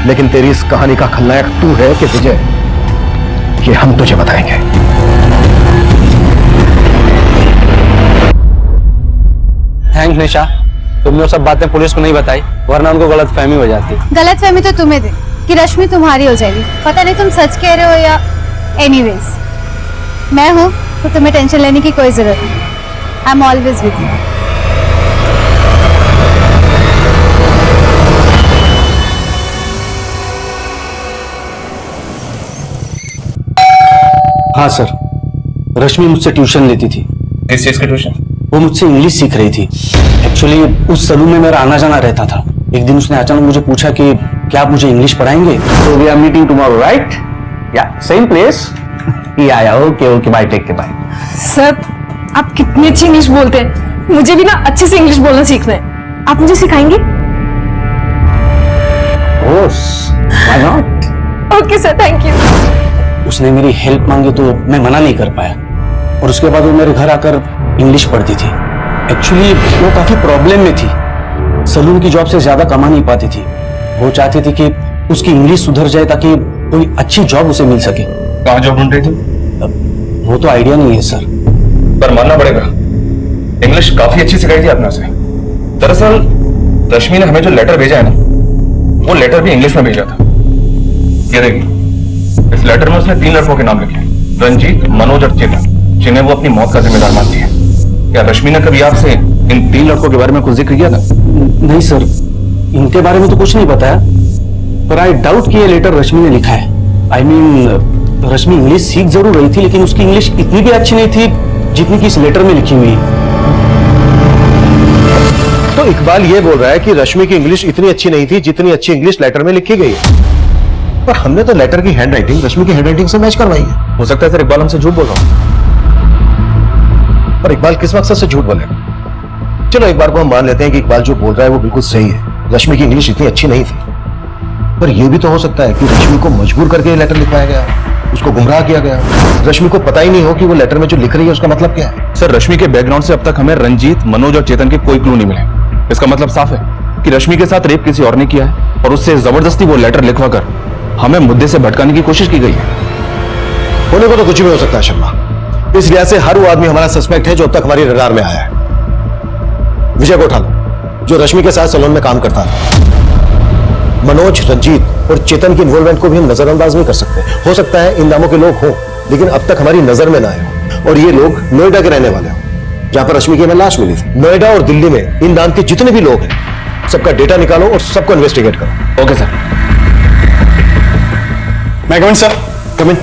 लेकिन तेरी इस कहानी का खलनायक तू है कि विजय, ये हम तुझे बताएंगे। थैंक्स निशा, तुमने वो सब बातें पुलिस को नहीं बताई, वरना उनको गलतफहमी हो जाती। गलतफहमी तो तुम्हें थी कि रश्मि तुम्हारी हो जाएगी। पता नहीं तुम सच कह रहे हो या एनीवेज मैं हूँ तो तुम्हें टेंशन लेने की कोई जरूरत नहीं। I am always with you. हाँ सर, रश्मि मुझसे ट्यूशन लेती थी। किस चीज का ट्यूशन? वो मुझसे इंग्लिश सीख रही थी। एक्चुअली उस सलून में मेरा आना जाना रहता था। एक दिन उसने अचानक मुझे पूछा कि क्या आप मुझे इंग्लिश पढ़ाएंगे? So we are meeting tomorrow, right? Yeah, same place. Yeah, okay, bye, take care, bye. Sir आप कितनी अच्छी इंग्लिश बोलते हैं, मुझे भी ना अच्छे से इंग्लिश बोलना सीखना है। आप मुझे सिखाएंगे? Course, why not? Okay sir, thank you. उसने मेरी हेल्प मांगी तो मैं मना नहीं कर पाया, और उसके बाद वो मेरे घर आकर इंग्लिश पढ़ती थी। एक्चुअली वो काफी प्रॉब्लम में थी, सलून की जॉब से ज्यादा कमा नहीं पाती थी। वो चाहती थी कि उसकी इंग्लिश सुधर जाए ताकि कोई अच्छी जॉब उसे मिल सके। कहाँ जॉब ढूंढ रही थी? वो तो आइडिया नहीं है सर। पर मानना पड़ेगा, इंग्लिश काफी अच्छी सिखाई थी आपने उसे। दरअसल रश्मि ने हमें जो लेटर भेजा है ना, वो लेटर भी इंग्लिश में भेजा था। ये देखिए, इस लेटर में उसने 3 लड़कों के नाम लिखे, रंजीत, मनोज और चेतन, जिन्हें वो अपनी मौत का जिम्मेदार मानती है। क्या रश्मि ने कभी आपसे इन 3 लड़कों के बारे में कुछ जिक्र किया था? नहीं सर, इनके बारे में तो कुछ नहीं बताया, पर आई डाउट कि ये लेटर रश्मि ने लिखा है। आई मीन रश्मि इंग्लिश सीख जरूर रही थी, लेकिन उसकी इंग्लिश इतनी भी अच्छी नहीं थी जितनी कि इस लेटर में लिखी हुई है। तो इकबाल ये बोल रहा है कि रश्मि की इंग्लिश इतनी अच्छी नहीं थी जितनी अच्छी इंग्लिश लेटर में लिखी गई है। पर हमने तो लेटर की हैंडराइटिंग रश्मि की हैंडराइटिंग से मैच करवाई है। हो सकता है सर इकबाल हमसे झूठ बोल रहा हूं। पर इकबाल किस मकसद से झूठ बोलेगा? चलो एक बार को हम मान लेते हैं कि इकबाल जो बोल रहा है वो बिल्कुल सही है, रश्मि की इंग्लिश इतनी अच्छी नहीं थी। पर यह भी तो हो सकता है कि रश्मि को मजबूर करके ये लेटर लिखवाया गया, उसको गुमराह किया गया। रश्मि को पता ही नहीं हो कि वो लेटर में जो लिख रही है उसका मतलब क्या है। सर रश्मि के बैकग्राउंड से अब तक हमें रंजीत, मनोज और चेतन के कोई क्लू नहीं मिले। इसका मतलब साफ है कि रश्मि के साथ रेप किसी और ने किया है और उससे जबरदस्ती वो लेटर लिखवा कर हमें मुद्दे से भटकाने की कोशिश की गई है। होने को तो कुछ भी हो सकता है शर्मा। इस लिहाज से हर वो आदमी हमारा सस्पेक्ट है जो अब तक हमारी रडार में आया है। विजय को उठा लो, जो रश्मि के साथ सैलून में काम करता था। मनोज, रंजीत और चेतन की इन्वॉल्वमेंट को भी हम नजरअंदाज नहीं कर सकते। हो सकता है इन नामों के लोग हों, लेकिन अब तक हमारी नजर में ना आए हो। और ये लोग नोएडा के रहने वाले हों, जहां पर रश्मि की हमें लाश मिली थी। नोएडा और दिल्ली में इन नाम के जितने भी लोग हैं, सबका डेटा निकालो और सबको इन्वेस्टिगेट करो। Okay sir. मैं कमिंग सर? कमिंग।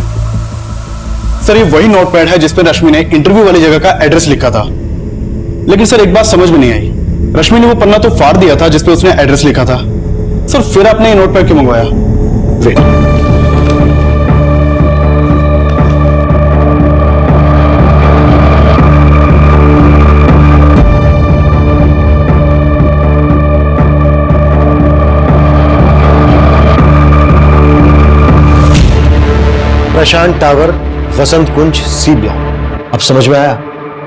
सर ये वही नोटपैड है जिसपे रश्मि ने इंटरव्यू वाली जगह का एड्रेस लिखा था। लेकिन सर एक बात समझ में नहीं आई, रश्मि ने वो पन्ना तो फाड़ दिया था जिसपे उसने एड्रेस लिखा था। सर फिर आपने ये नोटपैड क्यों मंगवाया? वेट, प्रशांत टावर, वसंत कुंज, सी ब्लॉक। अब समझ में आया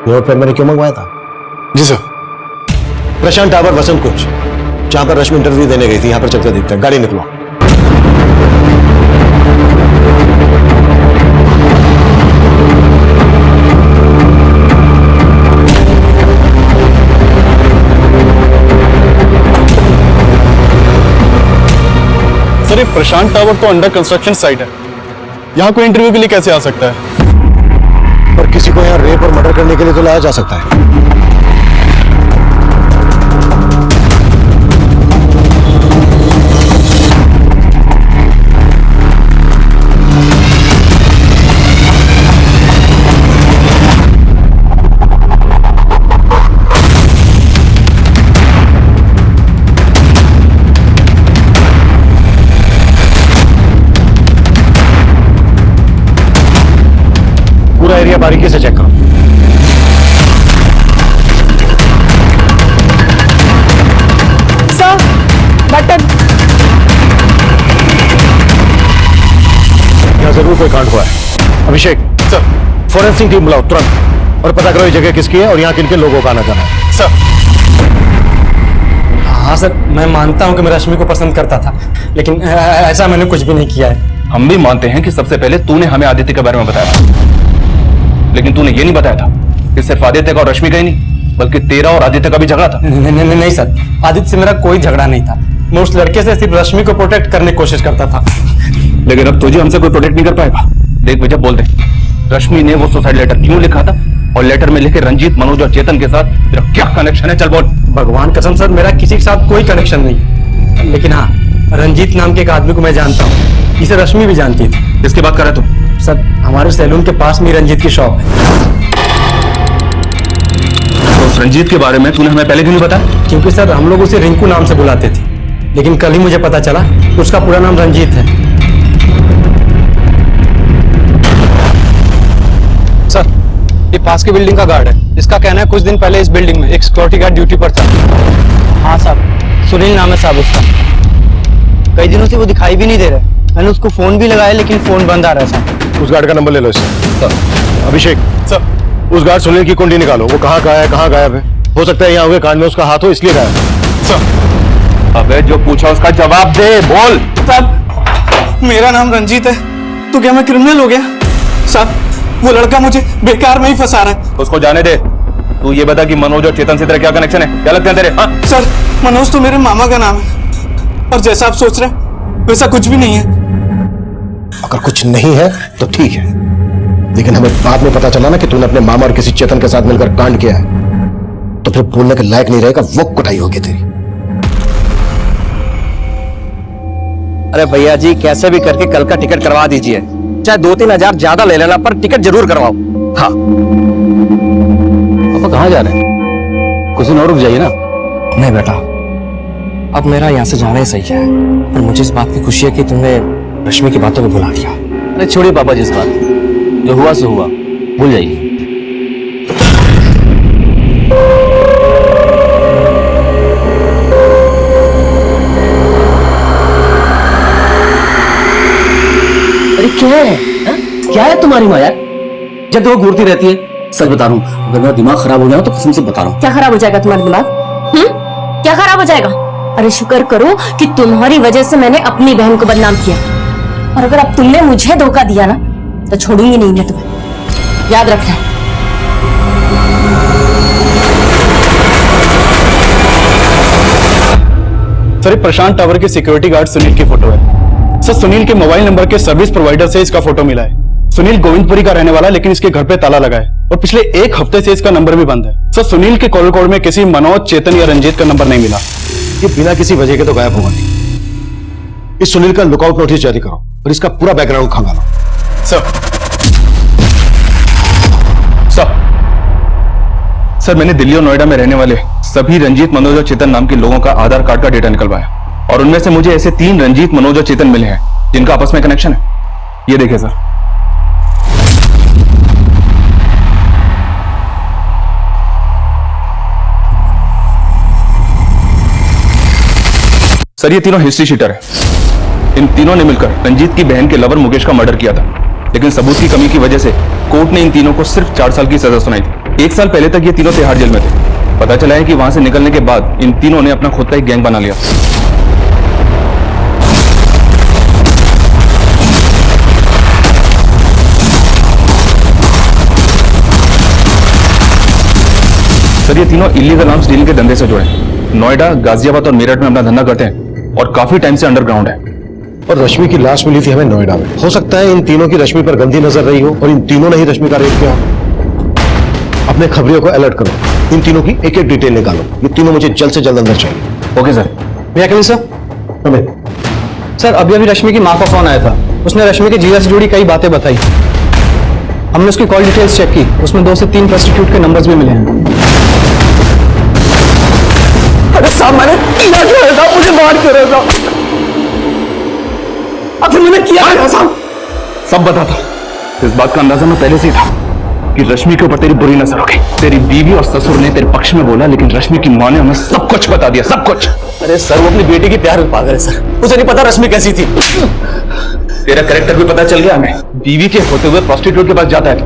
नोटपैड मैंने क्यों मंगवाया था? जी सर। प्रशांत टावर, वसंत कुंज, जहां पर रश्मि इंटरव्यू देने गई थी। यहां पर चलकर देखते हैं। गाड़ी निकलो। सर ये प्रशांत टावर तो अंडर कंस्ट्रक्शन साइट है, यहाँ कोई इंटरव्यू के लिए कैसे आ सकता है? पर किसी को यहाँ रेप और मर्डर करने के लिए तो लाया जा सकता है। बारीकी से चेक करो। Sir, button. यहाँ जरूर कोई कांड हुआ है। अभिषेक सर, फोरेंसिक टीम बुलाओ तुरंत और पता करो ये जगह किसकी है और यहाँ किन किन लोगों का आना जाना है। सर। हाँ सर, मैं मानता हूँ कि मैं रश्मि को पसंद करता था, लेकिन ऐसा मैंने कुछ भी नहीं किया है। हम भी मानते हैं कि सबसे पहले तूने हमें आदित्य के बारे में बताया था, लेकिन तूने ये नहीं बताया था कि सिर्फ आदित्य का और रश्मि का ही नहीं, बल्कि तेरा और आदित्य का भी झगड़ा था। नहीं सर, आदित्य से मेरा कोई झगड़ा नहीं था। मैं उस लड़के से सिर्फ रश्मि को प्रोटेक्ट करने की कोशिश करता था। लेकिन अब तुझे हमसे कोई प्रोटेक्ट नहीं कर पाएगा। देख विजय, बोल दे, रश्मि ने वो सुसाइड लेटर क्यों लिखा था और लेटर में लिखे रंजीत, मनोज और चेतन के साथ तेरा क्या कनेक्शन है? चल बोल। भगवान कसम सर, मेरा किसी के साथ कोई कनेक्शन नहीं, लेकिन हाँ, रंजीत नाम के एक आदमी को मैं जानता हूँ, इसे रश्मि भी जानती थी। किसकी बात कर रहा है तू? सर, हमारे सैलून के पास में रंजीत की शॉप है। तो उस रंजीत के बारे में तूने हमें पहले क्यों नहीं बताया? क्योंकि सर हम लोग उसे रिंकू नाम से बुलाते थे, लेकिन कल ही मुझे पता चला उसका पूरा नाम रंजीत है। सर, ये पास की बिल्डिंग का गार्ड है। इसका कहना है कुछ दिन पहले इस बिल्डिंग में एक सिक्योरिटी गार्ड ड्यूटी पर था। हाँ साहब, सुनील नाम है साहब उसका। कई दिनों से वो दिखाई भी नहीं दे रहा। मैंने उसको फोन भी लगाया, लेकिन फोन बंद आ रहा है साहब। उस गार्ड का नंबर ले लो इससे। अभिषेक सर, उस गार्ड सुनील की कुंडली निकालो। वो कहाँ है, कहाँ गायब है? हो सकता है यहाँ हुए कांड में उसका हाथ हो, इसलिए गायब है। सर, अबे जो पूछा उसका जवाब दे, बोल। साहब, मेरा नाम रंजीत है, तो क्या मैं क्रिमिनल हो गया? साहब, वो लड़का मुझे बेकार में ही फंसा रहा है। उसको जाने दे। तू ये बता कि मनोज और चेतन से तेरा क्या कनेक्शन है? क्या लगता है तेरे? हाँ? सर, मनोज तो मेरे मामा का नाम है, और जैसा आप सोच रहे हैं वैसा कुछ भी नहीं है। अगर कुछ नहीं है तो ठीक है, लेकिन हमें बाद में पता चला ना कि तूने अपने मामा और किसी चेतन के साथ मिलकर कांड किया है, तो फिर बोलने के लायक नहीं रहेगा, वो कुटाई होगी तेरी। अरे भैया जी, कैसे भी करके कल का टिकट करवा दीजिए, चाहे 2-3 हजार ज्यादा ले लेना, पर टिकट जरूर करवाओ। हाँ। पापा कहाँ जा रहे हैं? कुछ दिन और रुक जाइए ना। नहीं बेटा, अब मेरा यहाँ से जाना ही सही है, पर मुझे इस बात की खुशी है कि तुमने रश्मि की बातों को भुला दिया। अरे छोड़िए पापा जी इस बात, जो हुआ सो हुआ, भूल जाइए। अरे क्या है? हा? क्या है तुम्हारी माँ यार? जब देखो घूरती रहती है। सच बता रहा हूँ, अगर मेरा दिमाग खराब हो गया तो कसम से बता रहा हूँ। क्या खराब हो जाएगा तुम्हारा दिमाग? क्या खराब हो जाएगा? अरे शुक्र करो कि तुम्हारी वजह से मैंने अपनी बहन को बदनाम किया, और अगर अब तुमने मुझे धोखा दिया ना तो छोड़ूंगी नहीं मैं तुम्हें, याद रखना। सर, ये प्रशांत टावर के सिक्योरिटी गार्ड सुनील की फोटो है। सर, सुनील के मोबाइल नंबर के सर्विस प्रोवाइडर से इसका फोटो मिला है। सुनील गोविंदपुरी का रहने वाला, लेकिन इसके घर पे ताला लगा है और पिछले 1 हफ्ते से इसका नंबर भी बंद है। सर, सुनील के कॉल रिकॉर्ड में किसी मनोज, चेतन या रंजीत का नंबर नहीं मिला। ये बिना किसी वजह के तो गायब होगा नहीं। इस सुनील का लुकआउट नोटिस जारी करो और इसका पूरा बैकग्राउंड खंगालो। सर, मैंने दिल्ली और नोएडा में रहने वाले सभी रंजीत, मनोज और चेतन नाम के लोगों का आधार कार्ड का डेटा निकलवाया, और उनमें से मुझे ऐसे 3 रंजीत, मनोज और चेतन मिले हैं जिनका आपस में कनेक्शन है। ये देखिए सर। सर, ये तीनों हिस्ट्री शीटर है। इन तीनों ने मिलकर रंजीत की बहन के लवर मुकेश का मर्डर किया था, लेकिन सबूत की कमी की वजह से कोर्ट ने इन तीनों को सिर्फ 4 साल की सजा सुनाई थी। 1 साल पहले तक ये तीनों तिहाड़ जेल में थे। पता चला है कि वहां से निकलने के बाद इन तीनों ने अपना खुद का एक गैंग बना लिया। सर, ये तीनों इलीगल आर्म्स डीलिंग के धंधे से जुड़े हैं। नोएडा, गाजियाबाद और मेरठ में अपना धंधा करते हैं और काफी टाइम से अंडरग्राउंड है। और रश्मि की लाश मिली थी हमें नोएडा में। हो सकता है इन तीनों की रश्मि पर गंदी नजर रही हो और इन तीनों ने ही रश्मि का रेप किया हो। अपने खबरियों को अलर्ट करो, इन तीनों की एक-एक डिटेल निकालो। ये तीनों मुझे जल्द से जल्द अंदर चाहिए। Okay sir. भैया कभी सर? सर, अभी रश्मि की माँ का फोन आया था। उसने रश्मि के जीजा से जुड़ी कई बातें बताई। हमने उसकी कॉल डिटेल्स चेक की, उसमें 2 से 3 प्रोस्टिट्यूट के नंबर्स भी मिले हैं। अरे साहब, मैंने किया क्या था? मुझे मार कर रहा था। आखिर मैंने किया क्या साहब? सब बता था। इस बात का अंदाजा मैं पहले से ही था। कि रश्मि के ऊपर तेरी बुरी नजर होगी। तेरी बीवी और ससुर ने तेरे पक्ष में बोला, लेकिन रश्मि की माँ ने हमें सब कुछ बता दिया, सब कुछ। अरे सर, वो अपनी बेटी की प्यार में पागल है सर, उसे नहीं पता रश्मि कैसी थी। तेरा कैरेक्टर भी पता चल गया हमें। बीवी के होते हुए प्रोस्टिट्यूट के पास जाता है,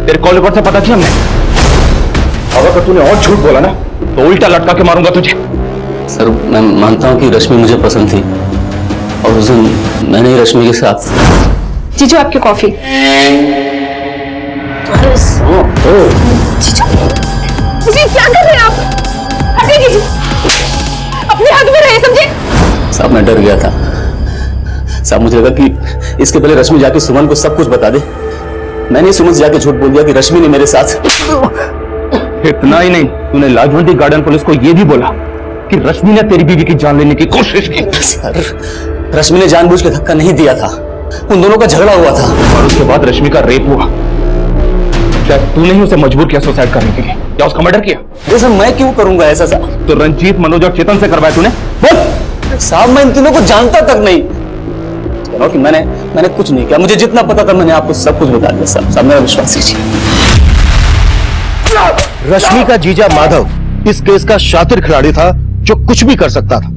तेरे कॉल रिकॉर्ड से पता किया हमने। अगर तूने और झूठ बोला ना तो उल्टा लटका के मारूंगा तुझे। सर मैं मानता हूँ कि रश्मि मुझे पसंद थी और उस दिन मैंने ही रश्मि के साथ। जीजू आपकी कॉफी। जीजू क्या कर रहे हैं आप? हटिए जीजू, अपने हाथ में रहे, समझे? साहब मैं डर गया था साहब, मुझे लगा कि इसके पहले रश्मि जाके सुमन को सब कुछ बता दे। मैंने सुमन से जाके झूठ बोल दिया कि रश्मि ने मेरे साथ। इतना ही नहीं, तूने लाजवंती गार्डन पुलिस को यह भी बोला कि रश्मि ने तेरी बीवी की जान लेने की कोशिश की। सर रश्मि ने जानबूझ के धक्का नहीं दिया था, उन दोनों का झगड़ा हुआ था और उसके बाद रश्मि का रेप हुआ। शायद तूने ही उसे मजबूर किया सुसाइड करने के लिए, क्या उसका मर्डर किया? अरे सर मैं क्यों करूंगा ऐसा साहब? तो रंजीत, मनोज और चेतन से करवाया तूने? बोल साहब, मैं इन तीनों को जानता तक नहीं। कि मैंने कुछ नहीं किया, मुझे जितना पता था मैंने आपको सब कुछ बता दिया साहब, मेरा विश्वास कीजिए। रश्मि का जीजा माधव इस केस का शातिर खिलाड़ी था जो कुछ भी कर सकता था,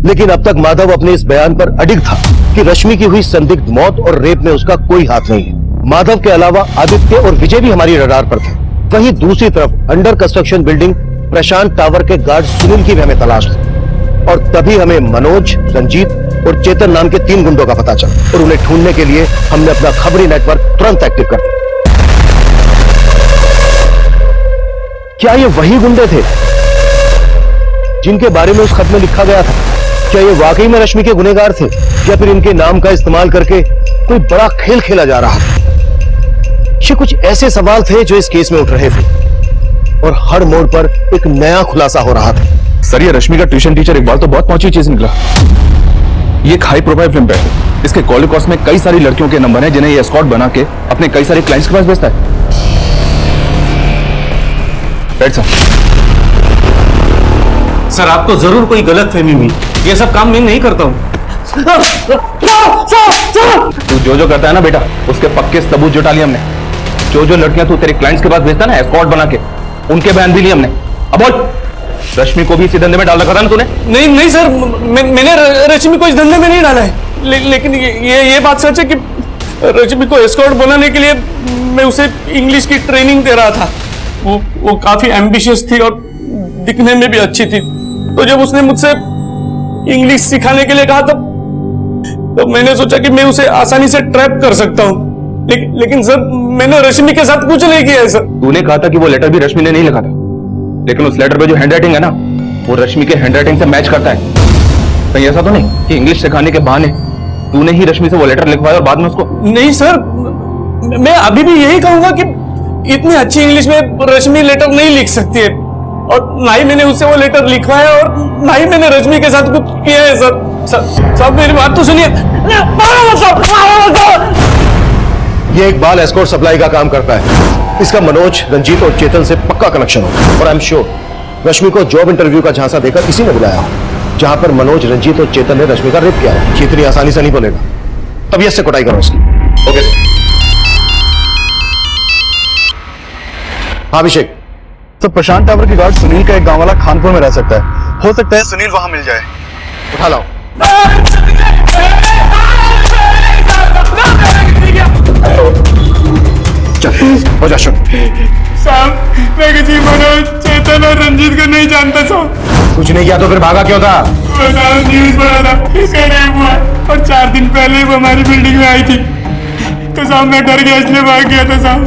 लेकिन अब तक माधव अपने इस बयान पर अडिग था कि रश्मि की हुई संदिग्ध मौत और रेप में उसका कोई हाथ नहीं है। माधव के अलावा आदित्य और विजय भी हमारी रडार पर थे। वहीं दूसरी तरफ अंडर कंस्ट्रक्शन बिल्डिंग प्रशांत टावर के गार्ड सुनील की भी हमें तलाश थी और तभी हमें मनोज, रंजीत और चेतन नाम के 3 गुंडों का पता चला और उन्हें ढूंढने के लिए हमने अपना खबरी नेटवर्क तुरंत एक्टिव कर दिया। क्या ये वही गुंडे थे जिनके बारे में उस खत में लिखा गया था? क्या ये वाकई में रश्मि के गुनहगार थे या फिर इनके नाम का इस्तेमाल करके कोई बड़ा खेल खेला जा रहा था? ये कुछ ऐसे सवाल थे जो इस केस में उठ रहे थे और हर मोड़ पर एक नया खुलासा हो रहा था। सर ये रश्मि का ट्यूशन टीचर इकबाल तो बहुत पहुंची चीज निकला। ये एक हाई प्रोफाइल फिल्म है, इसके कॉल कॉस्ट में कई सारी लड़कियों के नंबर हैं जिन्हें ये एस्कॉर्ट बना के अपने कई सारे क्लाइंट्स के पास भेजता है। सर आपको जरूर कोई गलत फहमी हुई, ये सब काम मैं नहीं करता हूँ। तू जो करता है ना बेटा, उसके पक्के सबूत जुटा लिए हमने। जो लड़कियां तू तेरे क्लाइंट्स के पास भेजता है ना एस्कॉर्ट बना के, उनके बयान भी लिए हमने। अब बोल, रश्मि को भी इसी धंधे में डाल रखा था ना तूने? नहीं सर, मैंने रश्मि को इस धंधे में नहीं डाला है, लेकिन ये बात सच है कि रश्मि को एस्कॉर्ट बनाने के लिए मैं उसे इंग्लिश की ट्रेनिंग दे रहा था। वो काफी एम्बिशियस थी और दिखने में भी अच्छी थी, तो जब उसने मुझसे इंग्लिश सिखाने के लिए कहा तो मैंने सोचा कि मैं उसे आसानी से ट्रैप कर सकता हूँ, लेकिन सर मैंने रश्मि के साथ कुछ नहीं किया है सर। तूने कहा था कि वो लेटर भी रश्मि ने नहीं लिखा था, लेकिन उस लेटर पे जो हैंडराइटिंग है ना, वो रश्मि के हैंडराइटिंग से मैच करता है। कहीं ऐसा तो नहीं कि इंग्लिश सिखाने के बहाने तूने ही रश्मि से वो लेटर लिखवाया और बाद में उसको? नहीं सर, मैं अभी भी यही कहूंगा कि इतनी अच्छी इंग्लिश में रश्मि लेटर नहीं लिख सकती है, और ना ही मैंने उससे वो लेटर लिखवाया और ना ही मैंने रश्मि के साथ कुछ किया है सर। सब मेरी बात तो सुनिए। ये इकबाल एस्कॉर्ट सप्लाई का काम करता है। इसका मनोज, रंजीत और चेतन से पक्का कनेक्शन हो और आई एम श्योर रश्मि को जॉब इंटरव्यू का झांसा देकर इसी ने बुलाया हो, जहां पर मनोज, रंजीत और चेतन ने रश्मि का रेप किया है। ये इतनी आसानी से नहीं बोलेगा, तबीयत से कुटाई करो इसकी। Okay sir. हाँ अभिषेक। तो प्रशांत टावर के गार्ड सुनील का एक गांव वाला खानपुर में रह सकता है, हो सकता है सुनील वहां मिल जाए। उठा लाओ। हो जा शुभ। साहब मैं किसी मनोज, चेतन और रंजीत को नहीं जानता साहब। कुछ नहीं किया तो फिर भागा क्यों था? न्यूज पढ़ा था इसका रेप हुआ और 4 दिन पहले वो हमारी बिल्डिंग में आई थी, तो साहब मैं डर गया इसलिए भाग गया था साहब।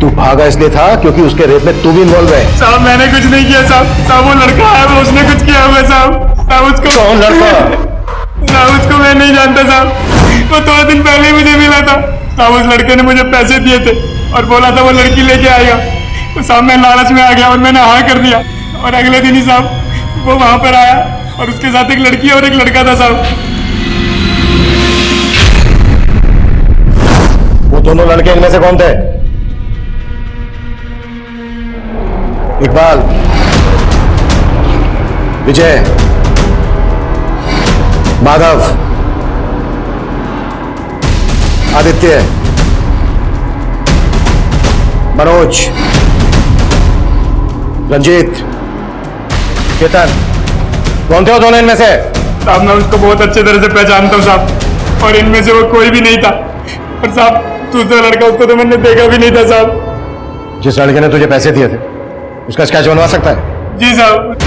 तू भागा इसलिए था क्योंकि उसके रेप में तू भी इन्वॉल्व है। साहब मैंने कुछ नहीं किया साहब, वो लड़का है वो उसने कुछ किया हुआ साहब। उसको कौन लड़का? उसको मैं नहीं जानता साहब, वो 2 दिन पहले मुझे मिला था साहब। उस लड़के ने मुझे पैसे दिए थे और बोला था वो लड़की लेके आएगा, तो साहब मैं लालच में आ गया और मैंने हाँ कर दिया, और अगले दिन ही साहब वो वहां पर आया और उसके साथ एक लड़की और एक लड़का था साहब। वो दोनों लड़के इनमें से कौन थे? इकबाल, विजय, माधव, आदित्य, मनोज, रंजीत, चेतन, कौन थे वो दोनों इनमें से? साहब मैं उसको बहुत अच्छे तरह से पहचानता हूँ साहब, और इनमें से वो कोई भी नहीं था। और साहब दूसरा लड़का उसको तो मैंने देखा भी नहीं था साहब। जिस लड़के ने तुझे पैसे दिए थे उसका स्केच बनवा सकता है? जी साहब।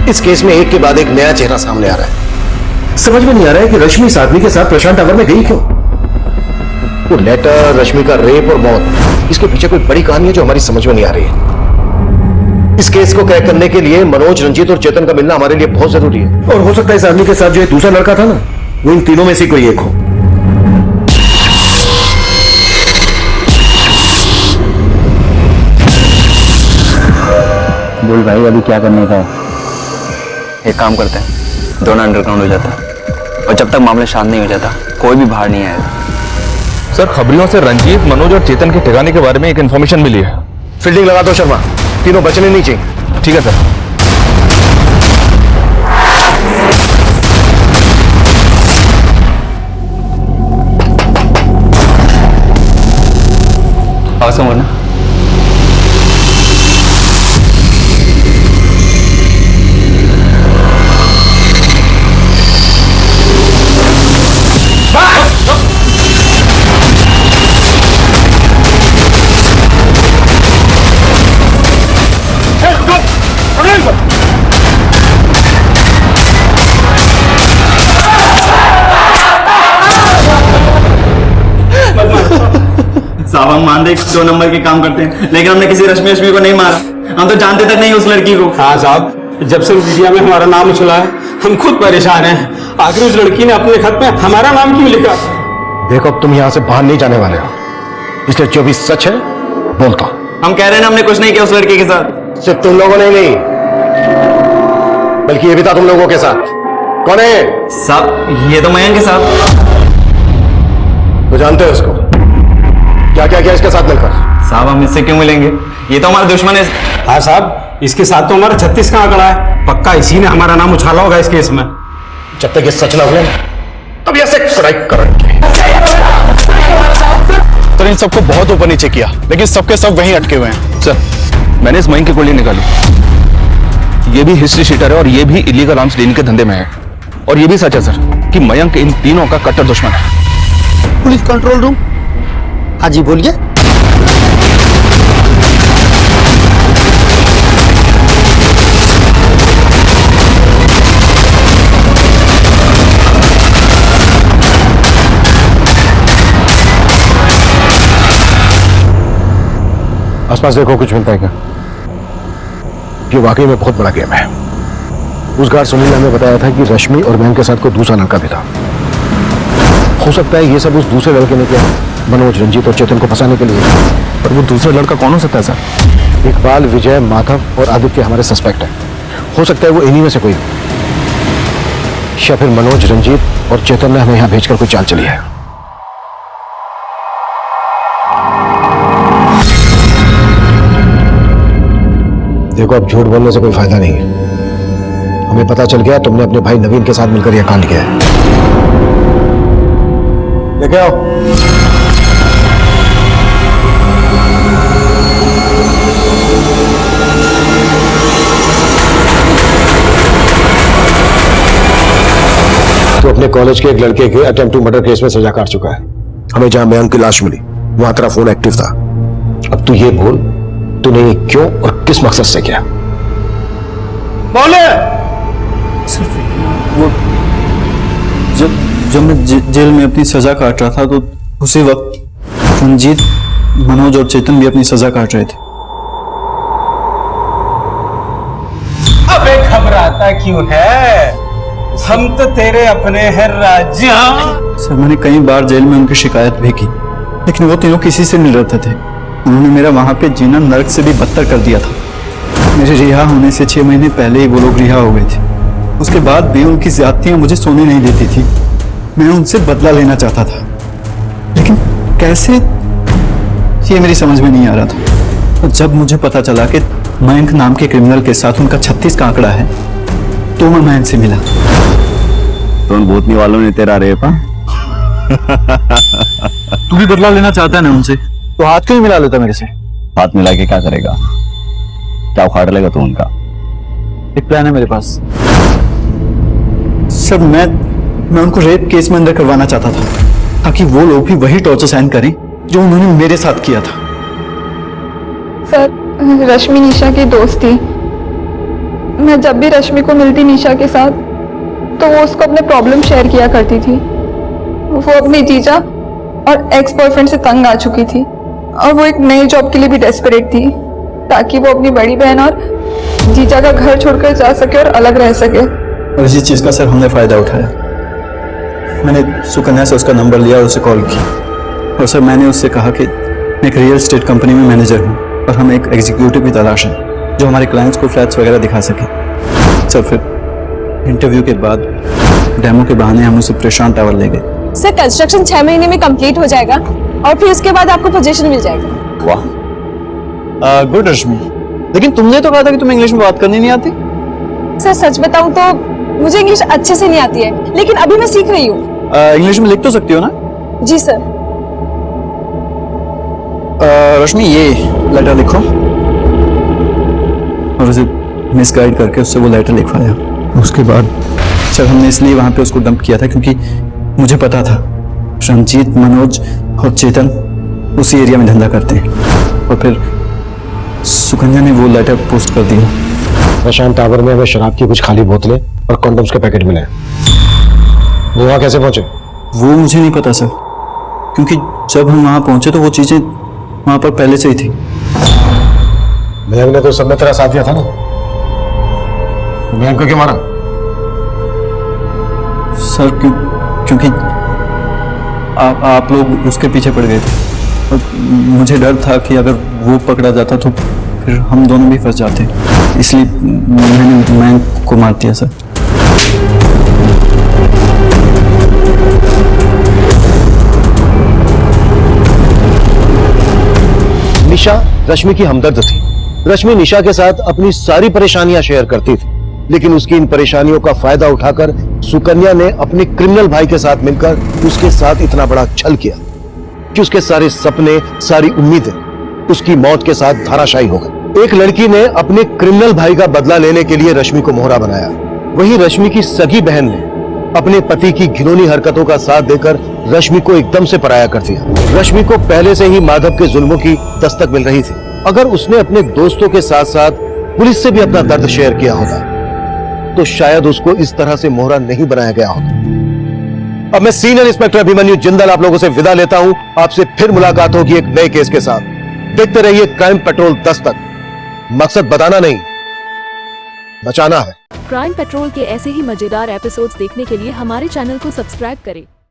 इस केस में एक के बाद एक नया चेहरा सामने आ रहा है। समझ में नहीं आ रहा है कि रश्मि इस आदमी के साथ प्रशांत टावर में गई क्यों। वो लेटर, रश्मि का रेप और मौत, इसके पीछे कोई बड़ी कहानी है जो हमारी समझ में नहीं आ रही है। इस केस को क्रैक करने के लिए मनोज, रंजीत और चेतन का मिलना हमारे लिए बहुत जरूरी है। और हो सकता है इस आदमी के साथ जो एक दूसरा लड़का था ना, वो इन तीनों में से कोई एक हो। बोल भाई, अभी क्या करने का है? एक काम करते हैं, दोनों अंडरग्राउंड हो जाता है और जब तक मामला शांत नहीं हो जाता कोई भी बाहर नहीं आएगा। सर, खबरियों से रंजीत, मनोज और चेतन के ठिकाने के बारे में एक इन्फॉर्मेशन मिली है। फील्डिंग लगा दो शर्मा, तीनों बचने नहीं चाहिए। ठीक है सर। आवाज कम करना। साहब हम मान रहे 2 नंबर के काम करते हैं, लेकिन हमने किसी रश्मि को नहीं मारा। हम तो जानते तक नहीं उस लड़की को। हाँ साहब, जब से मीडिया में हमारा नाम उछला है हम खुद परेशान हैं। आखिर उस लड़की ने अपने खत में हमारा नाम क्यों लिखा? देखो, अब तुम यहां से बाहर नहीं जाने वाले हो, इसलिए जो भी सच है बोलता। हम कह रहे हैं ना, हमने कुछ नहीं किया उस लड़की के साथ। सिर्फ तुम लोगों ने नहीं, बल्कि ये भी था तुम लोगों के साथ। कौन है? साहब, ये तो मयंक के साथ। तो जानते हो उसको? क्या क्या किया इसके साथ मिलकर? साहब, हम इससे क्यों मिलेंगे? ये तो हमारा दुश्मन है। हाँ साहब, इसके साथ तो हमारा 36 का आंकड़ा है। पक्का इसी ने हमारा नाम उछाला होगा इस केस में। जब तक ये सच ना हुए तब ऐसे क्रैक करेंगे। सर, इन सबको बहुत ऊपर नीचे किया, लेकिन सबके सब वहीं अटके हुए हैं। सर, मैंने इस मयंक की गोली निकाली। ये भी हिस्ट्री शीटर है और ये भी इलीगल आर्म्स लेने के धंधे में है। और ये भी सच है सर कि मयंक इन तीनों का कट्टर दुश्मन है। Police control room. हाँ जी, बोलिए। आसपास देखो, कुछ मिलता है क्या? ये वाकई में बहुत बड़ा गेम है। उस गार्ड सुनील ने हमें बताया था कि रश्मि और मयंक के साथ कोई दूसरा लड़का भी था। हो सकता है ये सब उस दूसरे लड़के ने किया, मनोज, रंजीत और चेतन को फंसाने के लिए। पर वो दूसरा लड़का कौन हो सकता है सर? इकबाल, विजय, माधव और आदित्य हमारे सस्पेक्ट हैं। हो सकता है वो इन्हीं में से कोई हो, या फिर मनोज, रंजीत और चेतन ने हमें यहां भेजकर कोई चाल चली है। देखो, अब झूठ बोलने से कोई फायदा नहीं है। हमें पता चल गया तुमने अपने भाई नवीन के साथ मिलकर यह कांड किया है। लेके आओ। तो अपने कॉलेज के एक लड़के के अटेम्प्ट टू मर्डर केस में सजा काट चुका है। हमें जहां मयंक की लाश मिली वहां तेरा फोन एक्टिव था। अब तू ये बोल, तूने ये क्यों और किस मकसद से किया? बोले। वो जब मैं जेल में अपनी सजा काट रहा था तो उसी वक्त रंजीत, मनोज और चेतन भी अपनी सजा काट रहे थे। अबे घबराता क्यों है? हम तो तेरे अपने हैं राजा। सर, मैंने कई बार जेल में उनकी शिकायत भी की, लेकिन वो तीनों किसी से नहीं डरते थे। उन्होंने मेरा वहां पे जीना नर्क से भी बदतर कर दिया था। मेरे रिहा होने से 6 महीने पहले ही वो लोग रिहा हो गए थे। उसके बाद भी उनकी ज्यादतियां मुझे सोने नहीं देती थी। मैं उनसे बदला लेना चाहता था, लेकिन कैसे, ये मेरी समझ में नहीं आ रहा था। और जब मुझे पता चला कि मयंक नाम के क्रिमिनल के साथ उनका 36 का आंकड़ा है, तो मैं मयंक से मिला। तो उन भूतनी वालों ने तेरा रेपा तू भी बदला लेना चाहता है ना उनसे, तो हाथ क्यों नहीं मिला लेता मेरे से? हाथ मिला के क्या करेगा? क्या उखाड़ लेगा तू उनका? एक प्लान है मेरे पास सर। मैं उनको रेप केस में अंदर करवाना चाहता था, ताकि वो लोग भी वही टॉर्चर सहन करें जो उन्होंने मेरे साथ किया था। सर, रश्मि निशा की दोस्त थी। मैं जब भी रश्मि को मिलती निशा के साथ, तो वो उसको अपने प्रॉब्लम शेयर किया करती थी। वो अपनी जीजा और एक्स बॉयफ्रेंड से तंग आ चुकी थी, और वो एक नई जॉब के लिए भी डेस्परेट थी, ताकि वो अपनी बड़ी बहन और जीजा का घर छोड़कर जा सके और अलग रह सके। और इसी चीज का सर हमने फायदा उठाया। मैंने सुकन्या से उसका नंबर लिया और उसे कॉल की, और सर मैंने उससे कहा कि मैं एक रियल एस्टेट कंपनी में मैनेजर हूँ और हमें एक एग्जीक्यूटिव की तलाश है जो हमारे क्लाइंट्स को फ्लैट्स वगैरह दिखा सके। सर फिर इंटरव्यू के बाद डेमो के बहाने हम उसे प्रशांत टावर ले गए। सर कंस्ट्रक्शन 6 महीने में कंप्लीट हो जाएगा और फिर उसके बाद आपको पोजीशन मिल जाएगा। वाह, गुड रश्मि। लेकिन तुमने तो कहा था कि तुम्हें इंग्लिश में बात करनी नहीं आती। सर सच बताऊं तो मुझे इंग्लिश अच्छे से नहीं आती है, लेकिन अभी मैं सीख रही हूँ। इंग्लिश में लिख तो सकती हो ना? जी सर। रश्मि ये लेटर लिखो, और उसे मिसगाइड करके उससे वो लेटर लिखवाया। उसके बाद सर हमने इसलिए वहां पे उसको डंप किया था क्योंकि मुझे पता था रंजीत, मनोज और चेतन उसी एरिया में धंधा करते हैं। और फिर सुकन्या ने वो लेटर पोस्ट कर दिया। प्रशांत टावर में हमें शराब की कुछ खाली बोतलें और कंडोम्स के पैकेट मिले। वो वहां कैसे पहुंचे? वो मुझे नहीं पता सर, क्योंकि जब हम वहां पहुंचे तो वो चीजें वहां पर पहले से ही थी। मयंक ने तो सब में तेरा साथ दिया था ना? मयंक को क्यों मारा? सर क्योंकि आप लोग उसके पीछे पड़ गए थे, और मुझे डर था कि अगर वो पकड़ा जाता तो फिर हम दोनों भी फंस जाते, इसलिए मैंने मयंक को मार दिया सर। निशा रश्मि की हमदर्द थी। रश्मि निशा के साथ अपनी सारी परेशानियां शेयर करती थी, लेकिन उसकी इन परेशानियों का फायदा उठाकर सुकन्या ने अपने क्रिमिनल भाई के साथ मिलकर उसके साथ इतना बड़ा छल किया कि उसके सारे सपने, सारी उम्मीदें उसकी मौत के साथ धराशायी हो गई। एक लड़की ने अपने क्रिमिनल भाई का बदला लेने के लिए रश्मि को मोहरा बनाया। वहीं रश्मि की सगी बहन ने अपने पति की घिनौनी हरकतों का साथ देकर रश्मि को एकदम से पराया कर दिया। रश्मि को पहले से ही माधव के जुल्मों की दस्तक मिल रही थी। अगर उसने अपने दोस्तों के साथ साथ पुलिस से भी अपना दर्द शेयर किया होता तो शायद उसको इस तरह से मोहरा नहीं बनाया गया होता। अब मैं सीनियर इंस्पेक्टर अभिमन्यु जिंदल आप लोगों से विदा लेता हूं। आपसे फिर मुलाकात होगी एक नए केस के साथ। देखते रहिए क्राइम पेट्रोल 10 तक। मकसद बताना नहीं, बचाना है। क्राइम पेट्रोल के ऐसे ही मजेदार एपिसोड्स देखने के लिए हमारे चैनल को सब्सक्राइब करें